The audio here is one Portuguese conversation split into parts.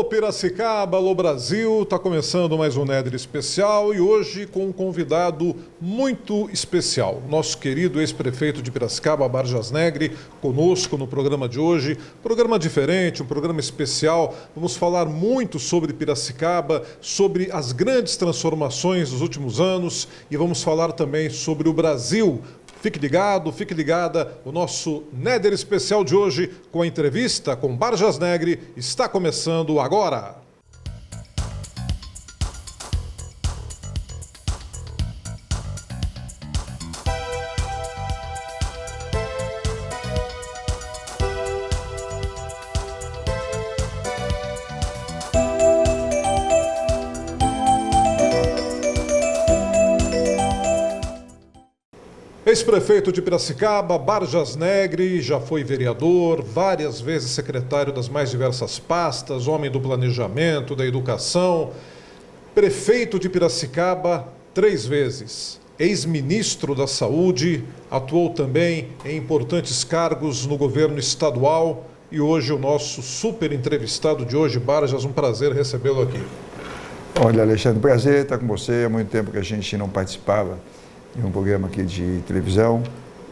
Piracicaba, alô Brasil, está começando mais um Néder Especial e hoje com um convidado muito especial, nosso querido ex-prefeito de Piracicaba, Barjas Negri, conosco no programa de hoje. Programa diferente, um programa especial, vamos falar muito sobre Piracicaba, sobre as grandes transformações dos últimos anos e vamos falar também sobre o Brasil. Fique ligado, fique ligada, o nosso Néder Especial de hoje com a entrevista com Barjas Negri está começando agora. Ex-prefeito de Piracicaba, Barjas Negri, já foi vereador, várias vezes secretário das mais diversas pastas, homem do planejamento, da educação, prefeito de Piracicaba 3 vezes, ex-ministro da Saúde, atuou também em importantes cargos no governo estadual e hoje o nosso super entrevistado de hoje, Barjas, um prazer recebê-lo aqui. Olha, Alexandre, prazer estar com você, há muito tempo que a gente não participava em um programa aqui de televisão,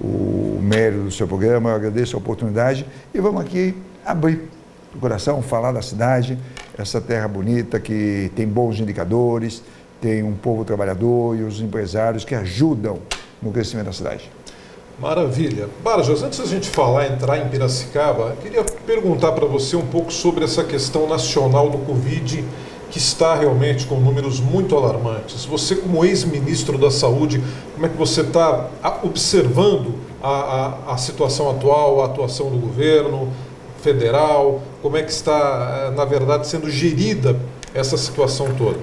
o mérito do seu programa, eu agradeço a oportunidade e vamos aqui abrir o coração, falar da cidade, essa terra bonita que tem bons indicadores, tem um povo trabalhador e os empresários que ajudam no crescimento da cidade. Maravilha. Barjas, antes da gente entrar em Piracicaba, eu queria perguntar para você um pouco sobre essa questão nacional do Covid, que está realmente com números muito alarmantes. Você, como ex-ministro da Saúde, como é que você está observando a situação atual, a atuação do governo federal? Como é que está, na verdade, sendo gerida essa situação toda?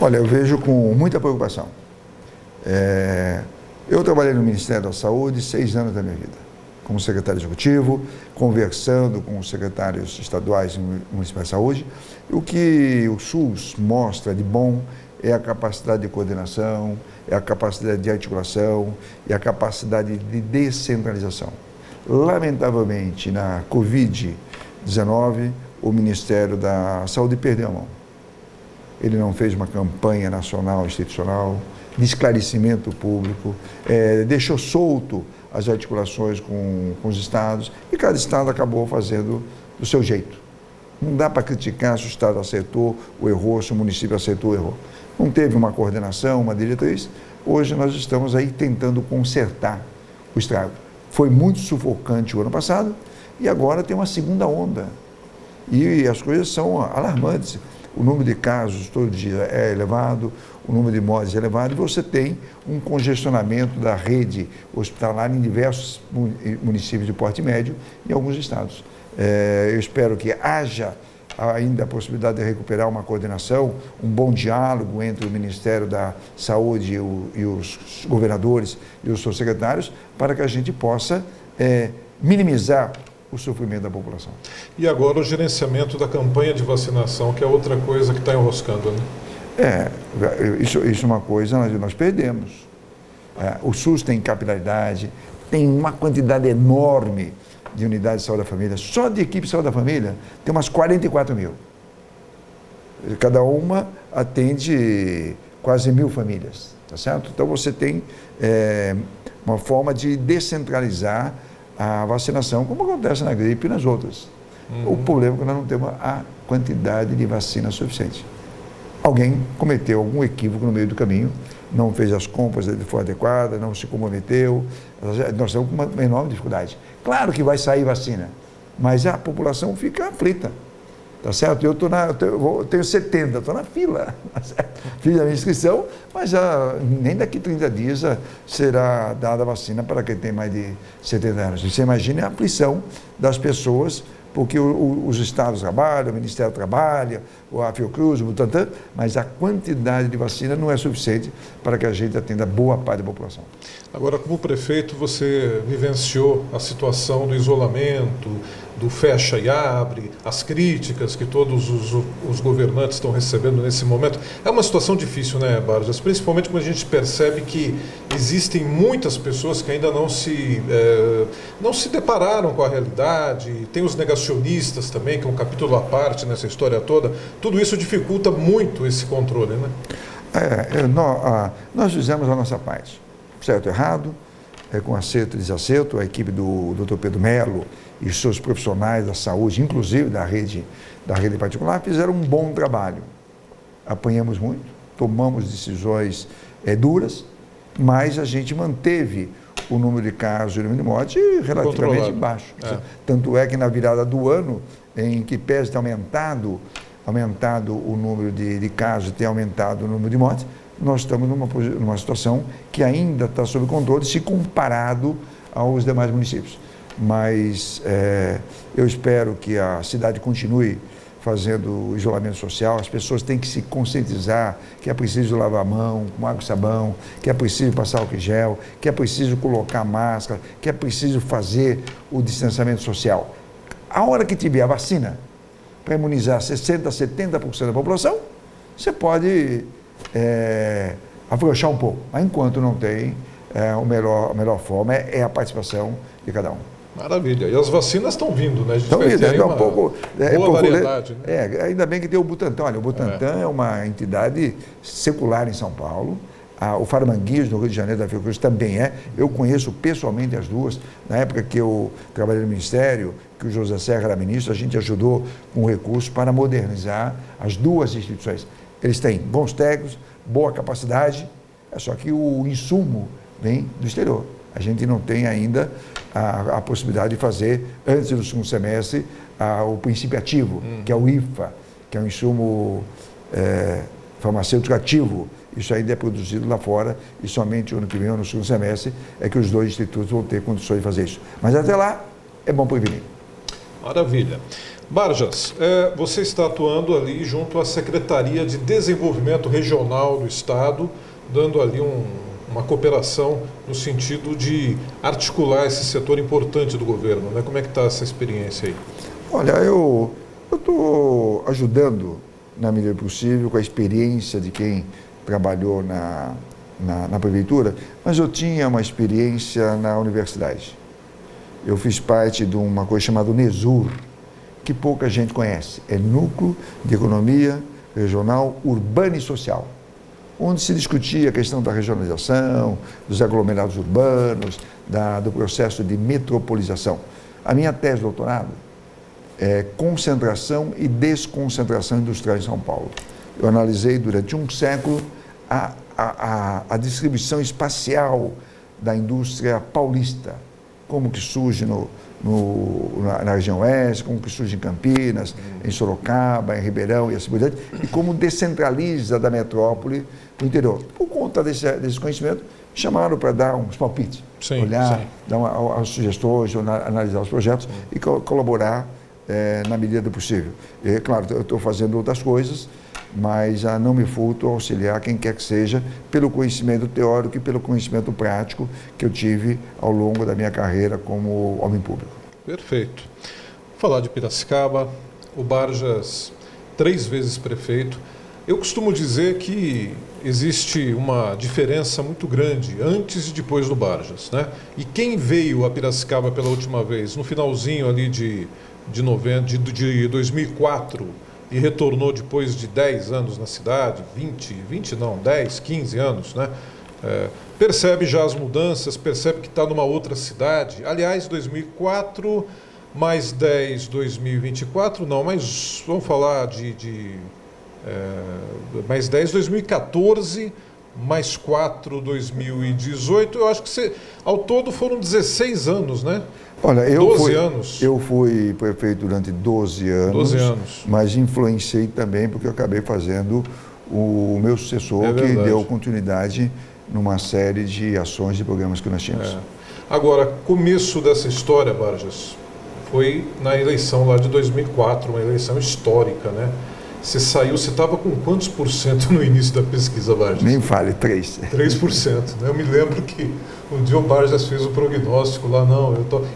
Olha, eu vejo com muita preocupação. Eu trabalhei no Ministério da Saúde 6 anos da minha vida, como secretário executivo, conversando com os secretários estaduais e municipais de saúde. O que o SUS mostra de bom é a capacidade de coordenação, é a capacidade de articulação e a capacidade de descentralização. Lamentavelmente, na Covid-19, o Ministério da Saúde perdeu a mão. Ele não fez uma campanha nacional, institucional, de esclarecimento público, deixou solto as articulações com os estados e cada estado acabou fazendo do seu jeito. Não dá para criticar se o estado acertou ou errou, se o município acertou ou errou. Não teve uma coordenação, uma diretriz. Hoje nós estamos aí tentando consertar o estrago. Foi muito sufocante o ano passado e agora tem uma segunda onda. E as coisas são alarmantes. O número de casos todo dia é elevado, o número de mortes é elevado e você tem um congestionamento da rede hospitalar em diversos municípios de porte médio em alguns estados. Eu espero que haja ainda a possibilidade de recuperar uma coordenação, um bom diálogo entre o Ministério da Saúde e os governadores e os seus secretários para que a gente possa minimizar o sofrimento da população. E agora o gerenciamento da campanha de vacinação, que é outra coisa que está enroscando, né? Isso é uma coisa que nós perdemos. O SUS tem capilaridade, tem uma quantidade enorme de unidades de saúde da família. Só de equipe de saúde da família tem umas 44 mil. Cada uma atende quase 1.000 famílias, tá certo? Então você tem uma forma de descentralizar a vacinação, como acontece na gripe e nas outras. O problema é que nós não temos a quantidade de vacina suficiente. Alguém cometeu algum equívoco no meio do caminho, não fez as compras de forma adequada, não se comprometeu, nós estamos com uma enorme dificuldade. Claro que vai sair vacina, mas a população fica aflita, tá certo? Eu tenho 70, estou na fila, tá certo? Fiz a minha inscrição, mas nem daqui 30 dias será dada a vacina para quem tem mais de 70 anos. Você imagina a aflição das pessoas, porque os estados trabalham, o Ministério trabalha, a Fiocruz, o Butantan, mas a quantidade de vacina não é suficiente para que a gente atenda boa parte da população. Agora, como prefeito, você vivenciou a situação do isolamento, do fecha e abre, as críticas que todos os governantes estão recebendo nesse momento. É uma situação difícil, né, Barjas? Principalmente quando a gente percebe que existem muitas pessoas que ainda não se depararam com a realidade, tem os negacionistas também, que é um capítulo à parte nessa história toda. Tudo isso dificulta muito esse controle, né? Nós fizemos a nossa parte, certo ou errado, com acerto e desacerto. A equipe do Dr. Pedro Melo e seus profissionais da saúde, inclusive da rede particular, fizeram um bom trabalho. Apanhamos muito, tomamos decisões duras, mas a gente manteve o número de casos e o número de mortes relativamente baixo. Tanto é que na virada do ano, em que pese ter aumentado o número de casos e ter aumentado o número de mortes, nós estamos numa situação que ainda está sob controle se comparado aos demais municípios. Mas eu espero que a cidade continue fazendo isolamento social. As pessoas têm que se conscientizar que é preciso lavar a mão com água e sabão, que é preciso passar álcool em gel, que é preciso colocar máscara, que é preciso fazer o distanciamento social. A hora que tiver a vacina para imunizar 60%, 70% da população, você pode afrouxar um pouco. Mas enquanto não tem, a melhor forma é a participação de cada um. Maravilha. E as vacinas estão vindo, né? Estão vindo, um pouco variedade. Né? Ainda bem que tem o Butantan. Olha, o Butantan é uma entidade secular em São Paulo. O Faramanguinhos, no Rio de Janeiro, da Fiocruz, também é. Eu conheço pessoalmente as duas. Na época que eu trabalhei no Ministério, que o José Serra era ministro, a gente ajudou com recursos para modernizar as duas instituições. Eles têm bons técnicos, boa capacidade, só que o insumo vem do exterior. A gente não tem ainda a possibilidade de fazer, antes do segundo semestre, o princípio ativo, que é o IFA, que é um insumo farmacêutico ativo. Isso ainda é produzido lá fora e somente o ano que vem, ou no segundo semestre, é que os dois institutos vão ter condições de fazer isso. Mas até lá, é bom prevenir. Maravilha. Barjas, você está atuando ali junto à Secretaria de Desenvolvimento Regional do Estado, dando ali uma cooperação no sentido de articular esse setor importante do governo, né? Como é que está essa experiência aí? Olha, eu estou ajudando na medida possível, com a experiência de quem trabalhou na prefeitura, mas eu tinha uma experiência na universidade. Eu fiz parte de uma coisa chamada NESUR, que pouca gente conhece. É Núcleo de Economia Regional Urbana e Social, onde se discutia a questão da regionalização, dos aglomerados urbanos, do processo de metropolização. A minha tese de doutorado é concentração e desconcentração industrial em São Paulo. Eu analisei durante um século a distribuição espacial da indústria paulista, como que surge na região oeste, como que surge em Campinas, em Sorocaba, em Ribeirão e assim por diante, e como descentraliza da metrópole para o interior. Por conta desse conhecimento, me chamaram para dar uns palpites, olhar, dar as sugestões, analisar os projetos e colaborar na medida do possível. E, claro, eu estou fazendo outras coisas, mas não me furto auxiliar quem quer que seja, pelo conhecimento teórico e pelo conhecimento prático que eu tive ao longo da minha carreira como homem público. Perfeito. Vou falar de Piracicaba, o Barjas, 3 vezes prefeito. Eu costumo dizer que existe uma diferença muito grande antes e depois do Barjas, né? E quem veio a Piracicaba pela última vez, no finalzinho ali de 2004, e retornou depois de 10 anos na cidade, 10, 15 anos, né? Percebe já as mudanças, percebe que está numa outra cidade. Aliás, 2004, mais 10, 2024, não, mas vamos falar mais 10, 2014, mais 4, 2018. Eu acho que ao todo foram 16 anos, né? Olha, 12 anos. Eu fui prefeito durante 12 anos. 12 anos. Mas influenciei também porque eu acabei fazendo o meu sucessor, que deu continuidade numa série de ações e programas que nós tínhamos. Agora, começo dessa história, Barjas, foi na eleição lá de 2004, uma eleição histórica, né? Você estava com quantos por cento no início da pesquisa, Barjas? Nem fale, 3%. 3%, né? Eu me lembro que um dia o Barjas fez o prognóstico lá,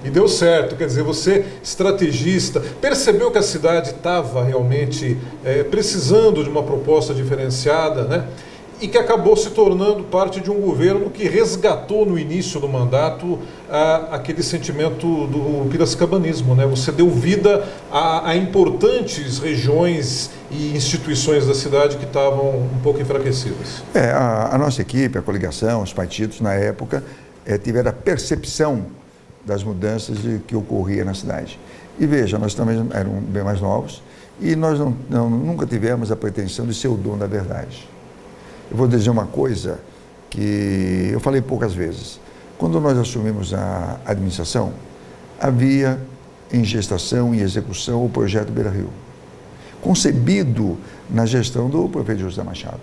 e deu certo. Quer dizer, você, estrategista, percebeu que a cidade estava realmente precisando de uma proposta diferenciada, né? e que acabou se tornando parte de um governo que resgatou no início do mandato aquele sentimento do piracicabanismo, né? Você deu vida a importantes regiões e instituições da cidade que estavam um pouco enfraquecidas. A nossa equipe, a coligação, os partidos, na época, tiveram a percepção das mudanças que ocorria na cidade. E veja, nós também éramos bem mais novos e nós nunca tivemos a pretensão de ser o dono da verdade. Eu vou dizer uma coisa que eu falei poucas vezes. Quando nós assumimos a administração, havia em gestação e execução o projeto Beira Rio, concebido na gestão do prefeito José Machado,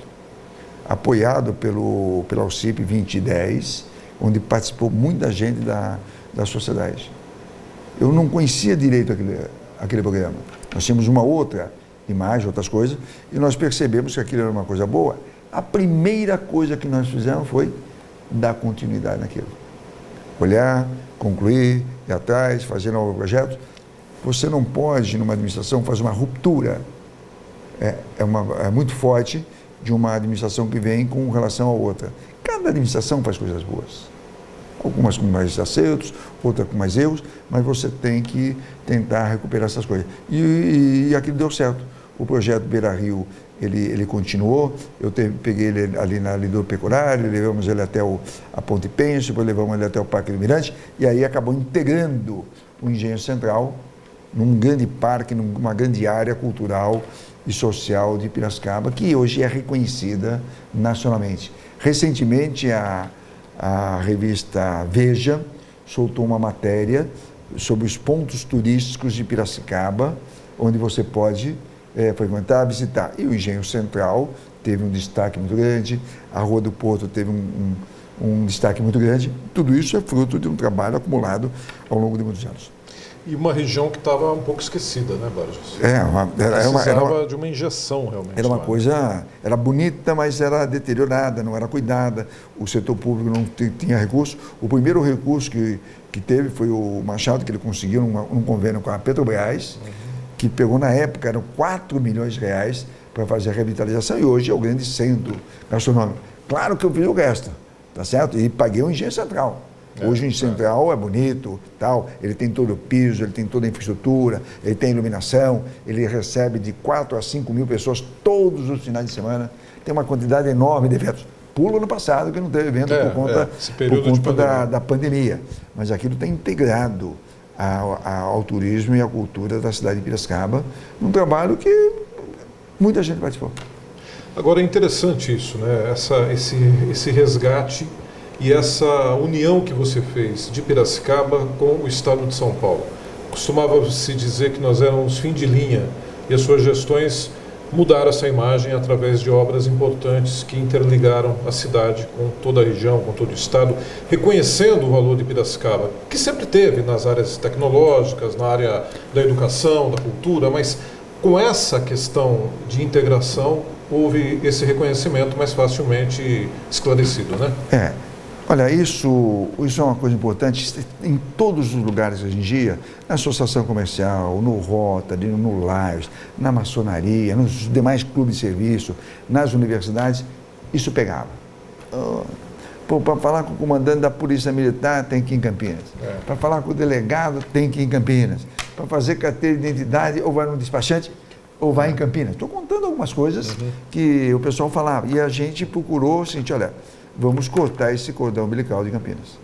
apoiado pela AUCIP 2010, onde participou muita gente da sociedade. Eu não conhecia direito aquele programa. Nós tínhamos uma outra imagem, outras coisas, e nós percebemos que aquilo era uma coisa boa. A primeira coisa que nós fizemos foi dar continuidade naquilo. Olhar, concluir, ir atrás, fazer novos projetos. Você não pode, numa administração, fazer uma ruptura. É muito forte de uma administração que vem com relação à outra. Cada administração faz coisas boas. Algumas com mais acertos, outras com mais erros, mas você tem que tentar recuperar essas coisas. E aquilo deu certo. O projeto Beira Rio, ele continuou, eu peguei ele ali na Lido Pecuário, levamos ele até a Ponte Penso, depois levamos ele até o Parque do Mirante, e aí acabou integrando o Engenho Central num grande parque, numa grande área cultural e social de Piracicaba, que hoje é reconhecida nacionalmente. Recentemente, a revista Veja soltou uma matéria sobre os pontos turísticos de Piracicaba, onde você pode frequentar, visitar. E o Engenho Central teve um destaque muito grande, a Rua do Porto teve um destaque muito grande. Tudo isso é fruto de um trabalho acumulado ao longo de muitos anos. E uma região que estava um pouco esquecida, né, Barjas? Precisava de uma injeção, realmente. Era uma coisa, era bonita, mas era deteriorada, não era cuidada, o setor público não tinha recurso. O primeiro recurso que teve foi o Machado, que ele conseguiu num convênio com a Petrobras, que pegou na época, eram 4 milhões de reais para fazer a revitalização, e hoje é o grande centro gastronômico. Claro que eu fiz o resto, tá certo? E paguei o Engenho Central. Hoje o Engenho Central é bonito, tal, ele tem todo o piso, ele tem toda a infraestrutura, ele tem iluminação, ele recebe de 4 a 5 mil pessoas todos os finais de semana, tem uma quantidade enorme de eventos. Pulo no passado que não teve evento por conta da pandemia, mas aquilo está integrado ao turismo e à cultura da cidade de Piracicaba, num trabalho que muita gente participou. Agora é interessante isso, né? Esse resgate e essa união que você fez de Piracicaba com o estado de São Paulo. Costumava-se dizer que nós éramos fim de linha e as suas gestões mudaram essa imagem através de obras importantes que interligaram a cidade com toda a região, com todo o estado, reconhecendo o valor de Piracicaba, que sempre teve nas áreas tecnológicas, na área da educação, da cultura, mas com essa questão de integração houve esse reconhecimento mais facilmente esclarecido, né? Olha, isso é uma coisa importante em todos os lugares hoje em dia, na associação comercial, no Rotary, no Lions, na maçonaria, nos demais clubes de serviço, nas universidades, isso pegava. Para falar com o comandante da Polícia Militar, tem que ir em Campinas. Para falar com o delegado, tem que ir em Campinas. Para fazer carteira de identidade, ou vai no despachante, ou vai em Campinas. Estou contando algumas coisas que o pessoal falava. E a gente procurou o seguinte, olha, vamos cortar esse cordão umbilical de Campinas.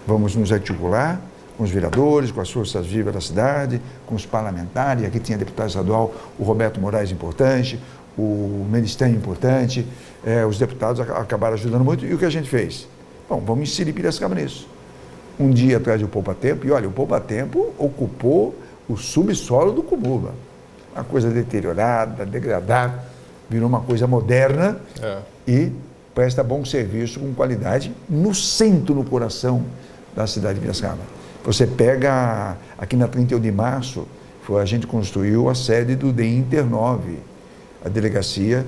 Vamos nos articular com os vereadores, com as forças vivas da cidade, com os parlamentares. Aqui tinha deputado estadual, o Roberto Moraes importante, o Ministério importante, os deputados acabaram ajudando muito. E o que a gente fez? Bom, vamos inserir Piracicaba nisso. Um dia atrás do Poupa Tempo, e olha, o Poupa Tempo ocupou o subsolo do Cumbuba. Uma coisa deteriorada, degradada, virou uma coisa moderna e presta bom serviço com qualidade no centro, no coração da cidade de Piracicaba. Você pega aqui na 31 de março, a gente construiu a sede do DEINTER 9, a Delegacia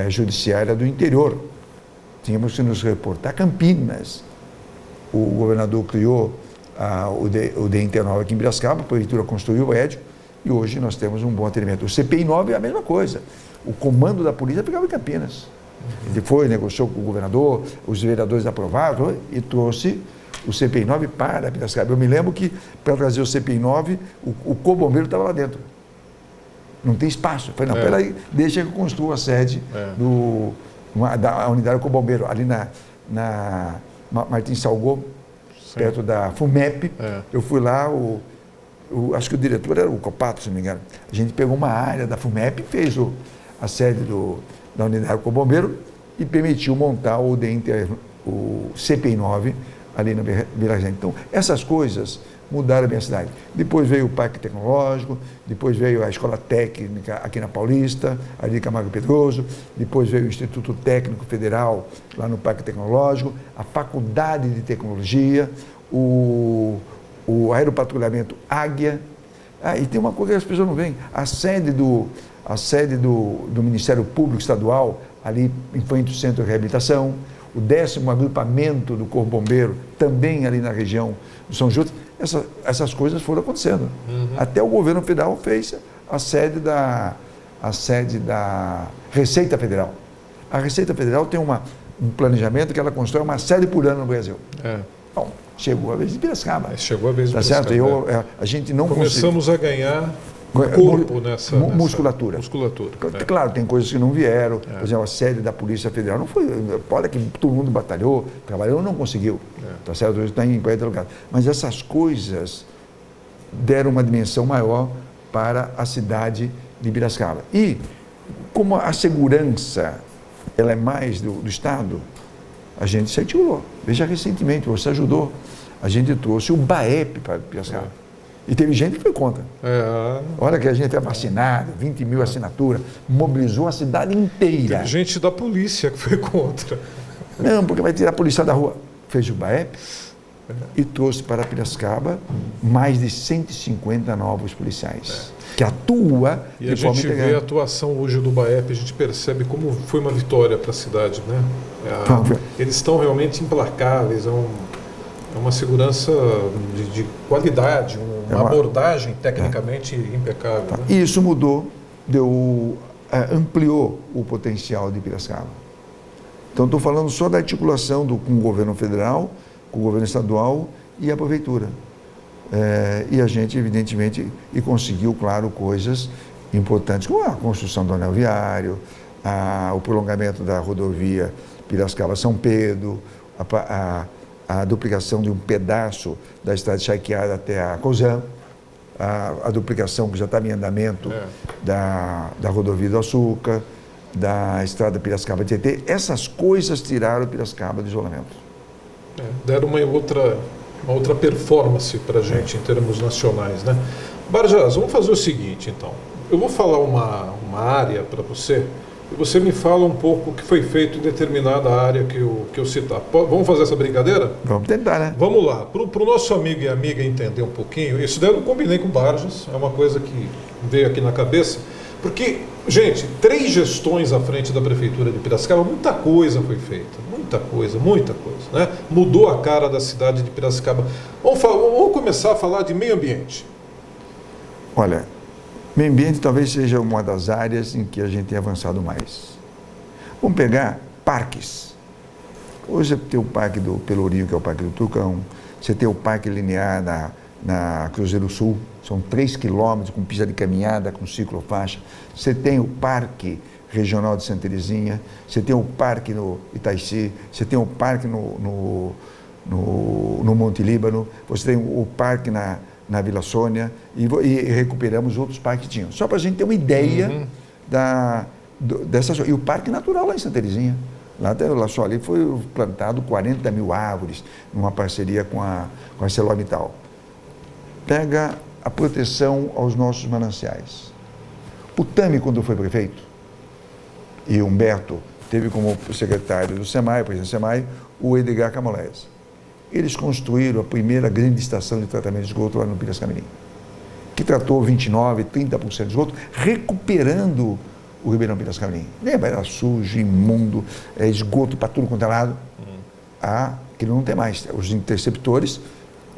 Judiciária do Interior. Tínhamos que nos reportar Campinas. O governador criou o DEINTER 9 aqui em Piracicaba, a prefeitura construiu o EDIO e hoje nós temos um bom atendimento. O CPI 9 é a mesma coisa. O comando da polícia ficava em Campinas. Ele foi, negociou com o governador, os vereadores aprovaram e trouxe o CPI-9 para Piracicaba. Eu me lembro que, para trazer o CPI-9, o Corpo Bombeiro estava lá dentro. Não tem espaço. Eu falei, não, peraí, deixa que eu construa a sede da unidade do Corpo Bombeiro, ali na Martins Salgou, perto da FUMEP. Eu fui lá, acho que o diretor era o Copato, se não me engano. A gente pegou uma área da FUMEP e fez a sede da unidade do Corpo Bombeiro e permitiu montar o CPI-9 ali na Vila Regente. Então, essas coisas mudaram a minha cidade. Depois veio o Parque Tecnológico, depois veio a Escola Técnica aqui na Paulista, ali em Camargo Pedroso, depois veio o Instituto Técnico Federal, lá no Parque Tecnológico, a Faculdade de Tecnologia, o Aeropatrulhamento Águia. E tem uma coisa que as pessoas não veem, a sede do Ministério Público Estadual, ali em frente ao Centro de Reabilitação, o 10º agrupamento do Corpo Bombeiro, também ali na região do São Judas. Essas coisas foram acontecendo. Até o governo federal fez a sede da Receita Federal. A Receita Federal tem um planejamento que ela constrói uma sede por ano no Brasil. Bom, chegou a vez de Piracicaba. Chegou a vez de Piracicaba. Certo? A gente não começamos a ganhar corpo nessa musculatura. Claro, tem coisas que não vieram. Por exemplo, a sede da Polícia Federal não foi. Olha que todo mundo batalhou, trabalhou, não conseguiu. Tá certo? Hoje está em 40 lugares. Mas essas coisas deram uma dimensão maior para a cidade de Piracicaba. E, como a segurança ela é mais do Estado, a gente se articulou. Veja, recentemente, você ajudou. A gente trouxe o BAEP para Piracicaba. E teve gente que foi contra. Olha que a gente é vacinado, 20 mil assinaturas, mobilizou a cidade inteira. Teve gente da polícia que foi contra. Não, porque vai tirar a polícia da rua. Fez o BAEP e trouxe para Piracicaba mais de 150 novos policiais, que atua de forma integrada. E a gente vê a atuação hoje do BAEP, a gente percebe como foi uma vitória para a cidade, né? Eles estão realmente implacáveis, é uma segurança de qualidade, uma abordagem tecnicamente impecável. Né? E isso mudou, ampliou o potencial de Piracicaba. Então, estou falando só da articulação com o governo federal, com o governo estadual e a prefeitura. E a gente, evidentemente, conseguiu, claro, coisas importantes, como a construção do anel viário, o prolongamento da rodovia Piracicaba-São Pedro, a duplicação de um pedaço da estrada de Charqueada até a Cozã, a duplicação que já estava em andamento da rodovia do Açúcar, da estrada Piracicaba-Tietê. Essas coisas tiraram Piracicaba do isolamento. Deram uma outra performance para a gente em termos nacionais, né? Barjas, vamos fazer o seguinte, então. Eu vou falar uma área para você e você me fala um pouco o que foi feito em determinada área que eu citar. Vamos fazer essa brincadeira? Vamos tentar, né? Vamos lá. Para o nosso amigo e amiga entender um pouquinho, isso daí eu combinei com o Barjas, é uma coisa que veio aqui na cabeça, porque, gente, 3 gestões à frente da Prefeitura de Piracicaba, muita coisa foi feita, muita coisa, né? Mudou a cara da cidade de Piracicaba. Vamos começar a falar de meio ambiente. Olha, meio ambiente talvez seja uma das áreas em que a gente tem avançado mais. Vamos pegar parques. Hoje você tem o Parque do Pelourinho, que é o Parque do Tucão, você tem o Parque Linear na Cruzeiro Sul, são 3 quilômetros com pista de caminhada, com ciclofaixa. Você tem o Parque Regional de Santa Terezinha, você tem o Parque no Itaici, você tem o Parque no Monte Líbano, você tem o Parque na Vila Sônia e recuperamos outros parques que tinham. Só para a gente ter uma ideia dessas. E o Parque Natural lá em Santa Terezinha. Lá só ali foi plantado 40 mil árvores, numa parceria com a ArcelorMittal. Pega a proteção aos nossos mananciais. O Tami, quando foi prefeito, e Humberto teve como secretário do SEMAI, presidente do SEMAI, o Edgar Camolés. Eles construíram a primeira grande estação de tratamento de esgoto lá no Piracicamirim, que tratou 29%, 30% de esgoto, recuperando o Ribeirão Piracicamirim. Lembra? Era sujo, imundo, esgoto para tudo quanto é lado. Aquilo não tem mais. Os interceptores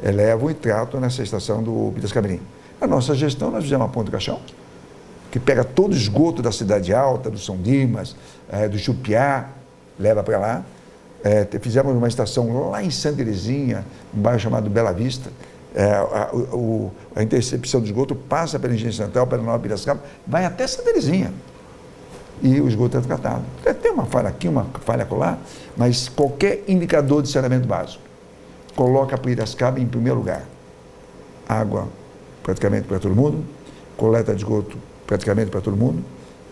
levam e tratam nessa estação do Piracicamirim. Na nossa gestão, nós fizemos a Ponte do Caixão, que pega todo o esgoto da Cidade Alta, do São Dimas, do Jupiá, leva para lá. Fizemos uma estação lá em Santa Terezinha, um bairro chamado Bela Vista. A intercepção do esgoto passa pela Engenharia Central, pela Nova Piracicaba, vai até Santa Terezinha. E o esgoto é tratado. Tem uma falha aqui, uma falha acolá, mas qualquer indicador de saneamento básico coloca a Piracicaba em primeiro lugar. Água praticamente para todo mundo, coleta de esgoto praticamente para todo mundo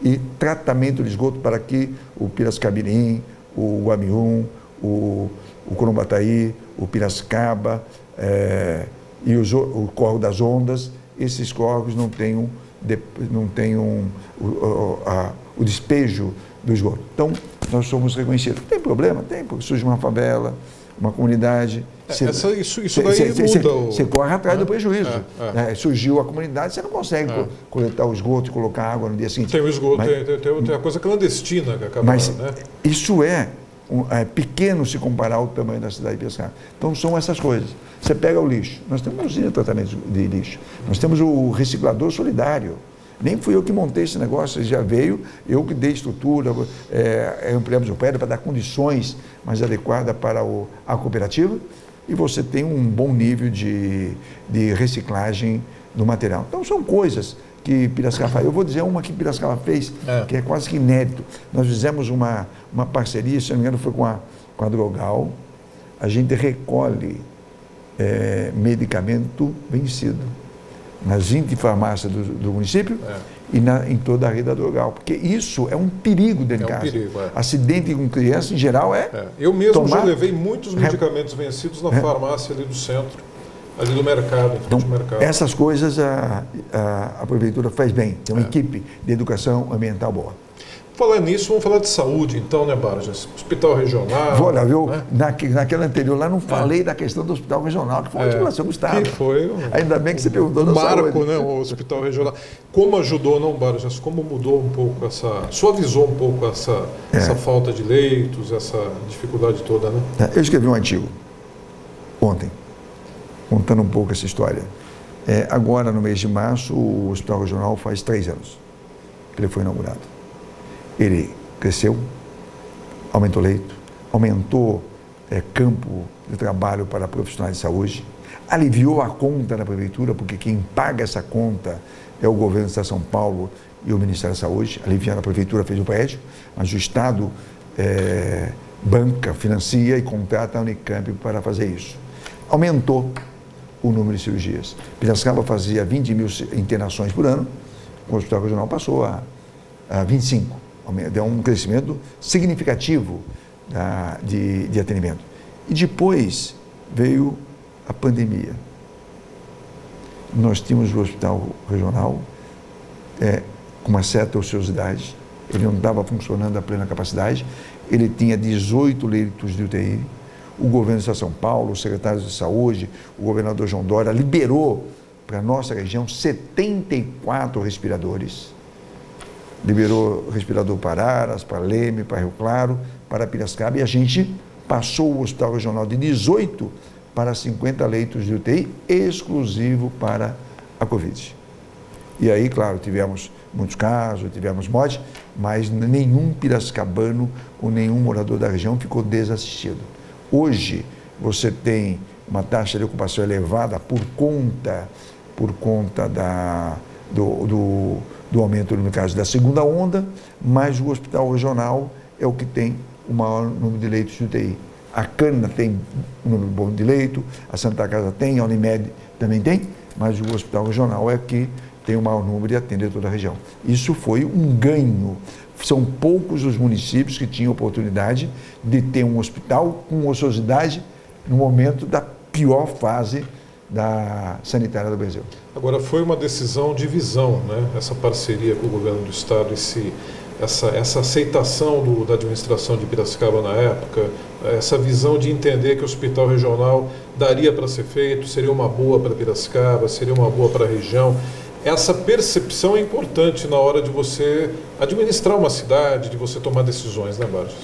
e tratamento de esgoto para que o Piracicabirim, o Guamirim, o Corumbataí, o Piracicaba e o Córrego das Ondas, esses córregos não tenham o despejo do esgoto. Então, nós somos reconhecidos. Tem problema? Tem, porque surge uma favela, uma comunidade. Isso daí muda. Você corre atrás do prejuízo. Surgiu a comunidade, você não consegue coletar o esgoto e colocar água no dia seguinte. Tem o esgoto, tem a coisa clandestina que acaba. Mas isso é pequeno se comparar ao tamanho da cidade de Piracicaba. Então, são essas coisas. Você pega o lixo. Nós temos uma usina de tratamento de lixo. Nós temos o reciclador solidário. Nem fui eu que montei esse negócio, já veio, eu que dei estrutura, ampliamos o prédio para dar condições mais adequadas para a cooperativa, e você tem um bom nível de reciclagem do material. Então, são coisas que Piracicaba faz. Eu vou dizer uma que Piracicaba fez, que é quase que inédito. Nós fizemos uma parceria, se não me engano, foi com a Drogal. A gente recolhe medicamento vencido nas 20 farmácias do município e em toda a rede da Drogal, porque isso é um perigo dentro de casa. Perigo, Acidente com criança, em geral, Eu mesmo já levei muitos medicamentos vencidos na farmácia ali do centro, ali do mercado, em frente ao mercado. Essas coisas a prefeitura faz bem, tem uma equipe de educação ambiental boa. Falar nisso, vamos falar de saúde então, né, Barjas? Hospital regional. Olha, viu? Né? Naquela anterior lá não falei da questão do hospital regional, que foi uma articulação do Estado. Que foi Ainda bem que você perguntou da marco, saúde. Né, o hospital regional. Como ajudou, não, Barjas? Como mudou um pouco suavizou um pouco essa falta de leitos, essa dificuldade toda, né? Eu escrevi um artigo ontem, contando um pouco essa história. Agora, no mês de março, o hospital regional faz 3 anos que ele foi inaugurado. Ele cresceu, aumentou leito, aumentou campo de trabalho para profissionais de saúde, aliviou a conta da prefeitura, porque quem paga essa conta é o governo do Estado de São Paulo e o Ministério da Saúde. Aliviando, a prefeitura fez o prédio, mas o Estado banca, financia e contrata a Unicamp para fazer isso. Aumentou o número de cirurgias. Piracicaba fazia 20 mil internações por ano, o hospital regional passou a 25. Deu um crescimento significativo de atendimento. E depois veio a pandemia. Nós tínhamos o hospital regional com uma certa ociosidade, ele não estava funcionando a plena capacidade, ele tinha 18 leitos de UTI, o governo do Estado de São Paulo, o secretário de Saúde, o governador João Dória liberou para a nossa região 74 respiradores. Liberou respirador para Aras, para Leme, para Rio Claro, para Piracicaba, e a gente passou o hospital regional de 18 para 50 leitos de UTI, exclusivo para a Covid. E aí, claro, tivemos muitos casos, tivemos mortes, mas nenhum piracicabano ou nenhum morador da região ficou desassistido. Hoje, você tem uma taxa de ocupação elevada por conta do aumento, no caso da segunda onda, mas o hospital regional é o que tem o maior número de leitos de UTI. A Cana tem um número bom de leito, a Santa Casa tem, a Unimed também tem, mas o hospital regional é que tem o maior número e atende toda a região. Isso foi um ganho. São poucos os municípios que tinham oportunidade de ter um hospital com ociosidade no momento da pior fase da sanitária do Brasil. Agora, foi uma decisão de visão, né? Essa parceria com o governo do Estado, essa aceitação da administração de Piracicaba na época, essa visão de entender que o hospital regional daria para ser feito, seria uma boa para Piracicaba, seria uma boa para a região. Essa percepção é importante na hora de você administrar uma cidade, de você tomar decisões, né, Barjas?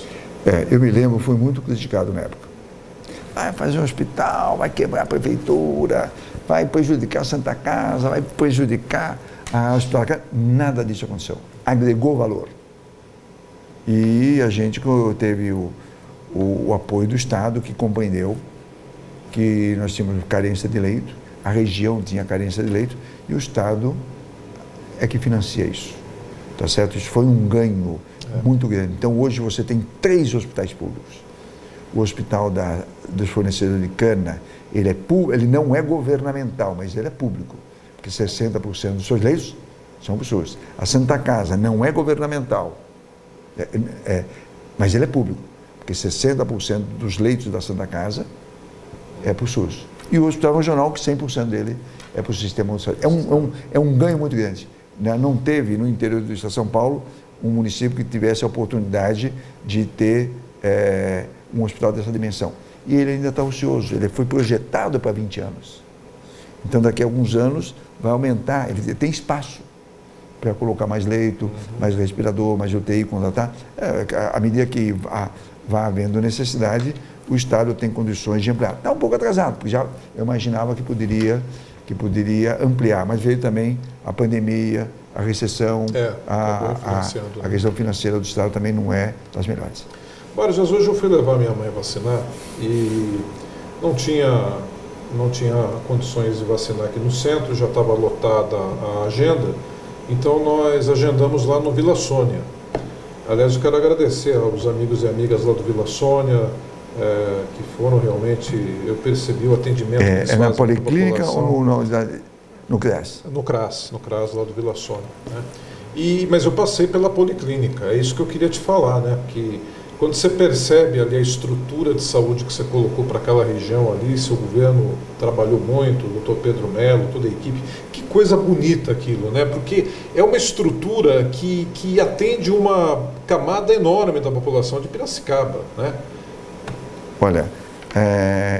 Eu me lembro, fui muito criticado na época. Vai fazer um hospital, vai quebrar a prefeitura, vai prejudicar a Santa Casa, vai prejudicar A Hospital da Cana, nada disso aconteceu. Agregou valor. E a gente teve o apoio do Estado, que compreendeu que nós tínhamos carência de leito, a região tinha carência de leito, e o Estado é que financia isso. Tá certo? Isso foi um ganho muito grande. Então, hoje você tem 3 hospitais públicos. O hospital dos fornecedores de cana, ele não é governamental, mas ele é público, porque 60% dos seus leitos são pessoas. A Santa Casa não é governamental, mas ele é público, porque 60% dos leitos da Santa Casa é para o SUS. E o Hospital Regional, que 100% dele é para o Sistema de Saúde. É um ganho muito grande. Não teve no interior do Estado de São Paulo um município que tivesse a oportunidade de ter um hospital dessa dimensão. E ele ainda está ocioso, ele foi projetado para 20 anos. Então, daqui a alguns anos, vai aumentar, ele tem espaço para colocar mais leito, mais respirador, mais UTI, contratar. À medida que vai havendo necessidade, o Estado tem condições de ampliar. Está um pouco atrasado, porque já eu imaginava que poderia ampliar, mas veio também a pandemia, a recessão, a questão financeira do Estado também não é das melhores. Vargas, hoje eu fui levar minha mãe a vacinar e não tinha condições de vacinar aqui no centro, já estava lotada a agenda, então nós agendamos lá no Vila Sônia. Aliás, eu quero agradecer aos amigos e amigas lá do Vila Sônia, que foram realmente, eu percebi o atendimento. É na Policlínica ou no CRAS? No CRAS lá do Vila Sônia. Né? Mas eu passei pela Policlínica, é isso que eu queria te falar, né? Porque quando você percebe ali a estrutura de saúde que você colocou para aquela região ali, seu governo trabalhou muito, o doutor Pedro Melo, toda a equipe, que coisa bonita aquilo, né? Porque é uma estrutura que atende uma camada enorme da população de Piracicaba, né? Olha,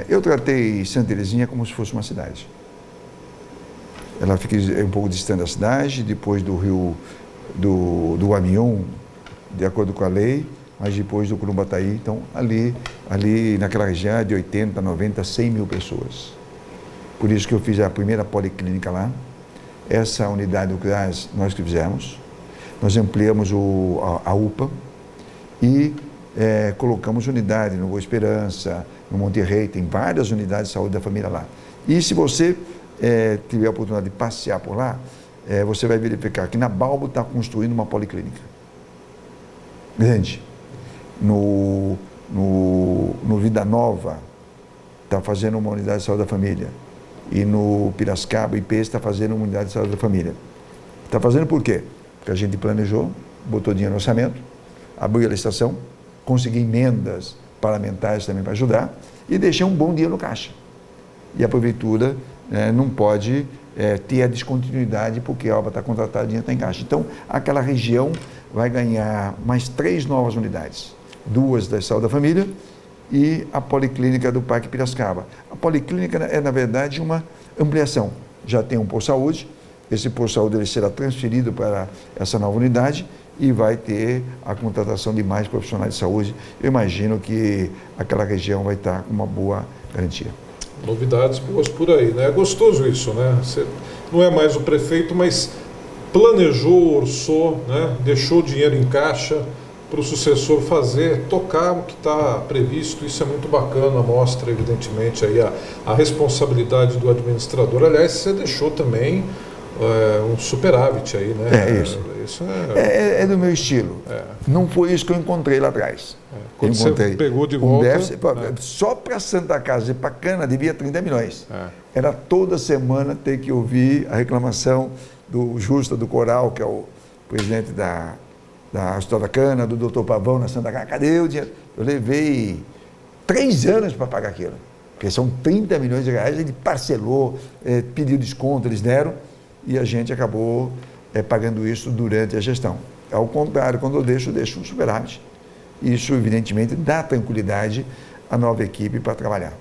eu tratei Santa Terezinha como se fosse uma cidade. Ela fica um pouco distante da cidade, depois do rio do Amium, de acordo com a lei, mas depois do Curumbataí, então ali naquela região de 80, 90, 100 mil pessoas. Por isso que eu fiz a primeira policlínica lá. Essa unidade do CRAS nós que fizemos. Nós ampliamos a UPA e colocamos unidade no Boa Esperança, no Monterrey, tem várias unidades de saúde da família lá. E se você tiver a oportunidade de passear por lá, você vai verificar que na Balbo está construindo uma policlínica grande. No Vida Nova está fazendo uma unidade de saúde da família. E no Piracicaba, IP, está fazendo uma unidade de saúde da família. Está fazendo por quê? Porque a gente planejou, botou dinheiro no orçamento, abriu a licitação, conseguiu emendas parlamentares também para ajudar e deixei um bom dinheiro no caixa. E a prefeitura não pode ter a descontinuidade porque a obra está contratada e o dinheiro está em caixa. Então, aquela região vai ganhar mais 3 novas unidades. 2 da Saúde da Família e a Policlínica do Parque Piracicaba. A Policlínica é, na verdade, uma ampliação. Já tem um posto de saúde, esse posto de saúde ele será transferido para essa nova unidade e vai ter a contratação de mais profissionais de saúde. Eu imagino que aquela região vai estar com uma boa garantia. Novidades boas por aí, né? É gostoso isso, né? Você não é mais o prefeito, mas planejou, orçou, né? Deixou o dinheiro em caixa para o sucessor tocar o que está previsto. Isso é muito bacana, mostra evidentemente aí a responsabilidade do administrador. Aliás, você deixou também um superávit aí, né? Isso é do meu estilo. Não foi isso que eu encontrei lá atrás. Quando você pegou de volta... déficit, só para Santa Casa e para Cana devia 30 milhões. Era toda semana ter que ouvir a reclamação do Justa do Coral, que é o presidente da Hospital da Cana, do doutor Pavão na Santa Casa. Cadê o dinheiro? Eu levei 3 anos para pagar aquilo, porque são 30 milhões de reais, ele parcelou, pediu desconto, eles deram, e a gente acabou pagando isso durante a gestão. Ao contrário, quando eu deixo um superávit. Isso, evidentemente, dá tranquilidade à nova equipe para trabalhar.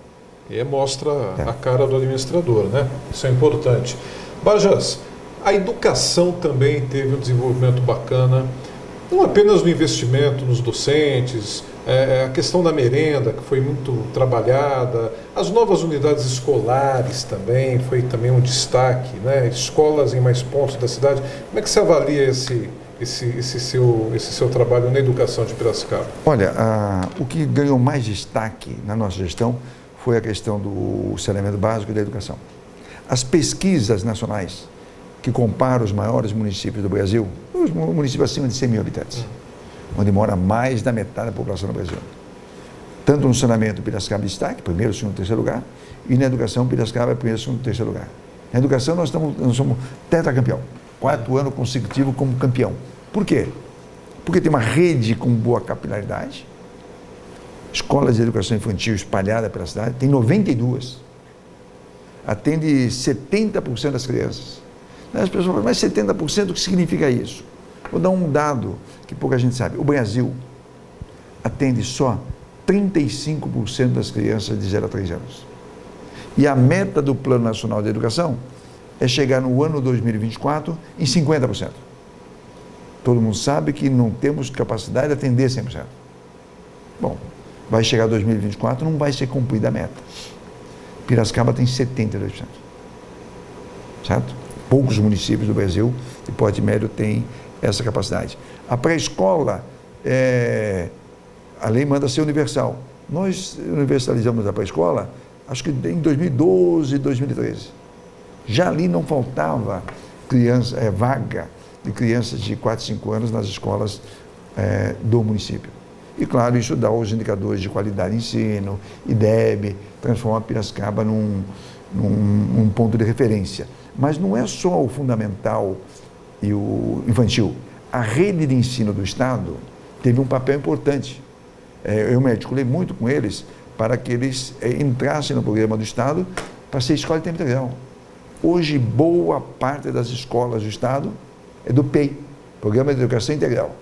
E mostra a cara do administrador, né? Isso é importante. Vargas, a educação também teve um desenvolvimento bacana, não apenas no investimento nos docentes, a questão da merenda, que foi muito trabalhada, as novas unidades escolares também, foi também um destaque, né? Escolas em mais pontos da cidade. Como é que você avalia esse seu trabalho na educação de Piracicaba? Olha, o que ganhou mais destaque na nossa gestão foi a questão do saneamento básico e da educação. As pesquisas nacionais que comparam os maiores municípios do Brasil, os municípios acima de 100 mil habitantes, onde mora mais da metade da população do Brasil. Tanto no saneamento, Piracicaba destaque, primeiro, segundo, terceiro lugar, e na educação, Piracicaba é primeiro, segundo, terceiro lugar. Na educação, nós somos tetracampeão, 4 anos consecutivos como campeão. Por quê? Porque tem uma rede com boa capilaridade, escolas de educação infantil espalhadas pela cidade, tem 92, atende 70% das crianças. As pessoas falam, mas 70% o que significa isso? Vou dar um dado que pouca gente sabe. O Brasil atende só 35% das crianças de 0 a 3 anos. E a meta do Plano Nacional de Educação é chegar no ano 2024 em 50%. Todo mundo sabe que não temos capacidade de atender 100%. Bom, vai chegar 2024, não vai ser cumprida a meta. Piracicaba tem 72%. Certo? Poucos municípios do Brasil de porte médio têm essa capacidade. A pré-escola, a lei manda ser universal. Nós universalizamos a pré-escola, acho que em 2012, 2013. Já ali não faltava vaga de crianças de 4, 5 anos nas escolas do município. E, claro, isso dá os indicadores de qualidade de ensino, IDEB, transforma a Piracicaba num ponto de referência. Mas não é só o fundamental e o infantil. A rede de ensino do Estado teve um papel importante. Eu me articulei muito com eles para que eles entrassem no programa do Estado para ser escola de tempo integral. Hoje, boa parte das escolas do Estado é do PEI, Programa de Educação Integral.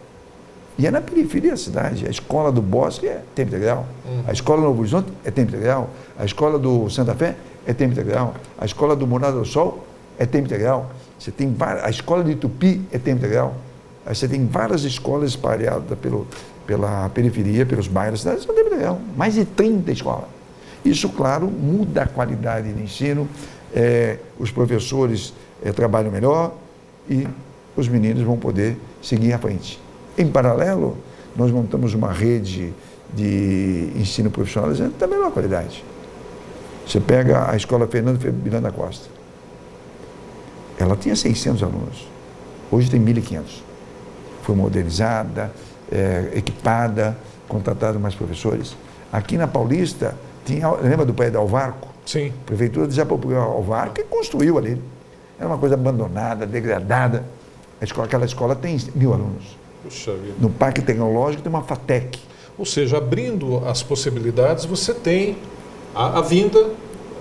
E é na periferia da cidade. A escola do Bosque é tempo integral. A escola do Novo Horizonte é tempo integral. A escola do Santa Fé é tempo integral. A escola do Morada do Sol é tempo integral. Você tem a escola de Tupi é tempo integral. Aí você tem várias escolas espalhadas pela periferia, pelos bairros da cidade, são tempo integral. Mais de 30 escolas. Isso, claro, muda a qualidade de ensino, os professores trabalham melhor e os meninos vão poder seguir à frente. Em paralelo, nós montamos uma rede de ensino profissionalizante da melhor qualidade. Você pega a escola Fernando Miranda Costa. Ela tinha 600 alunos. Hoje tem 1.500. Foi modernizada, equipada, contratado mais professores. Aqui na Paulista, lembra do prédio Alvarco? Sim. A prefeitura desapropriou Alvarco e construiu ali. Era uma coisa abandonada, degradada. Aquela escola tem 1.000 alunos. Puxa vida. No Parque Tecnológico tem uma FATEC. Ou seja, abrindo as possibilidades, você tem a vinda,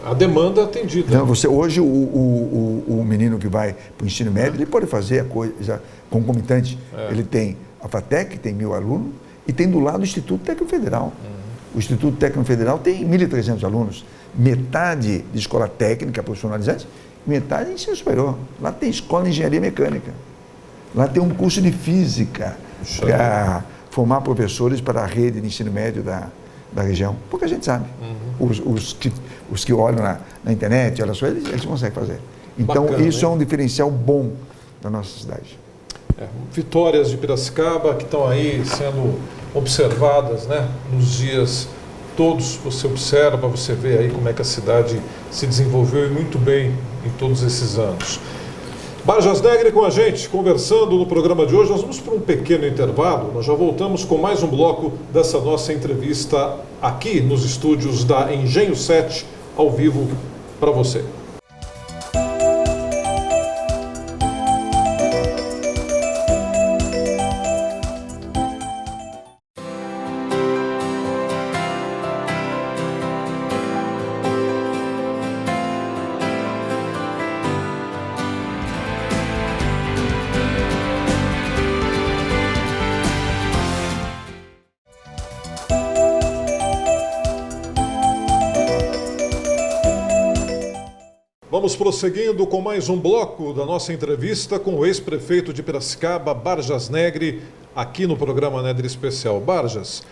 a demanda atendida. Então, hoje, o menino que vai para o ensino médio, ele pode fazer a coisa concomitante. Ele tem a FATEC, tem 1.000 alunos, e tem do lado o Instituto Técnico Federal. O Instituto Técnico Federal tem 1.300 alunos, metade de escola técnica profissionalizante, metade de ensino superior. Lá tem escola de engenharia mecânica. Lá tem um curso de física para formar professores para a rede de ensino médio da região. Pouca gente sabe. Os que olham na internet, olham só, eles conseguem fazer. Então, bacana, isso é um diferencial bom da nossa cidade. Vitórias de Piracicaba que estão aí sendo observadas, né, nos dias todos. Você observa, você vê aí como é que a cidade se desenvolveu e muito bem em todos esses anos. Barjas Negri com a gente, conversando no programa de hoje. Nós vamos para um pequeno intervalo. Nós já voltamos com mais um bloco dessa nossa entrevista aqui nos estúdios da Engenho 7, ao vivo para você. Vamos prosseguindo com mais um bloco da nossa entrevista com o ex-prefeito de Piracicaba, Barjas Negri, aqui no programa Negri Especial. Barjas,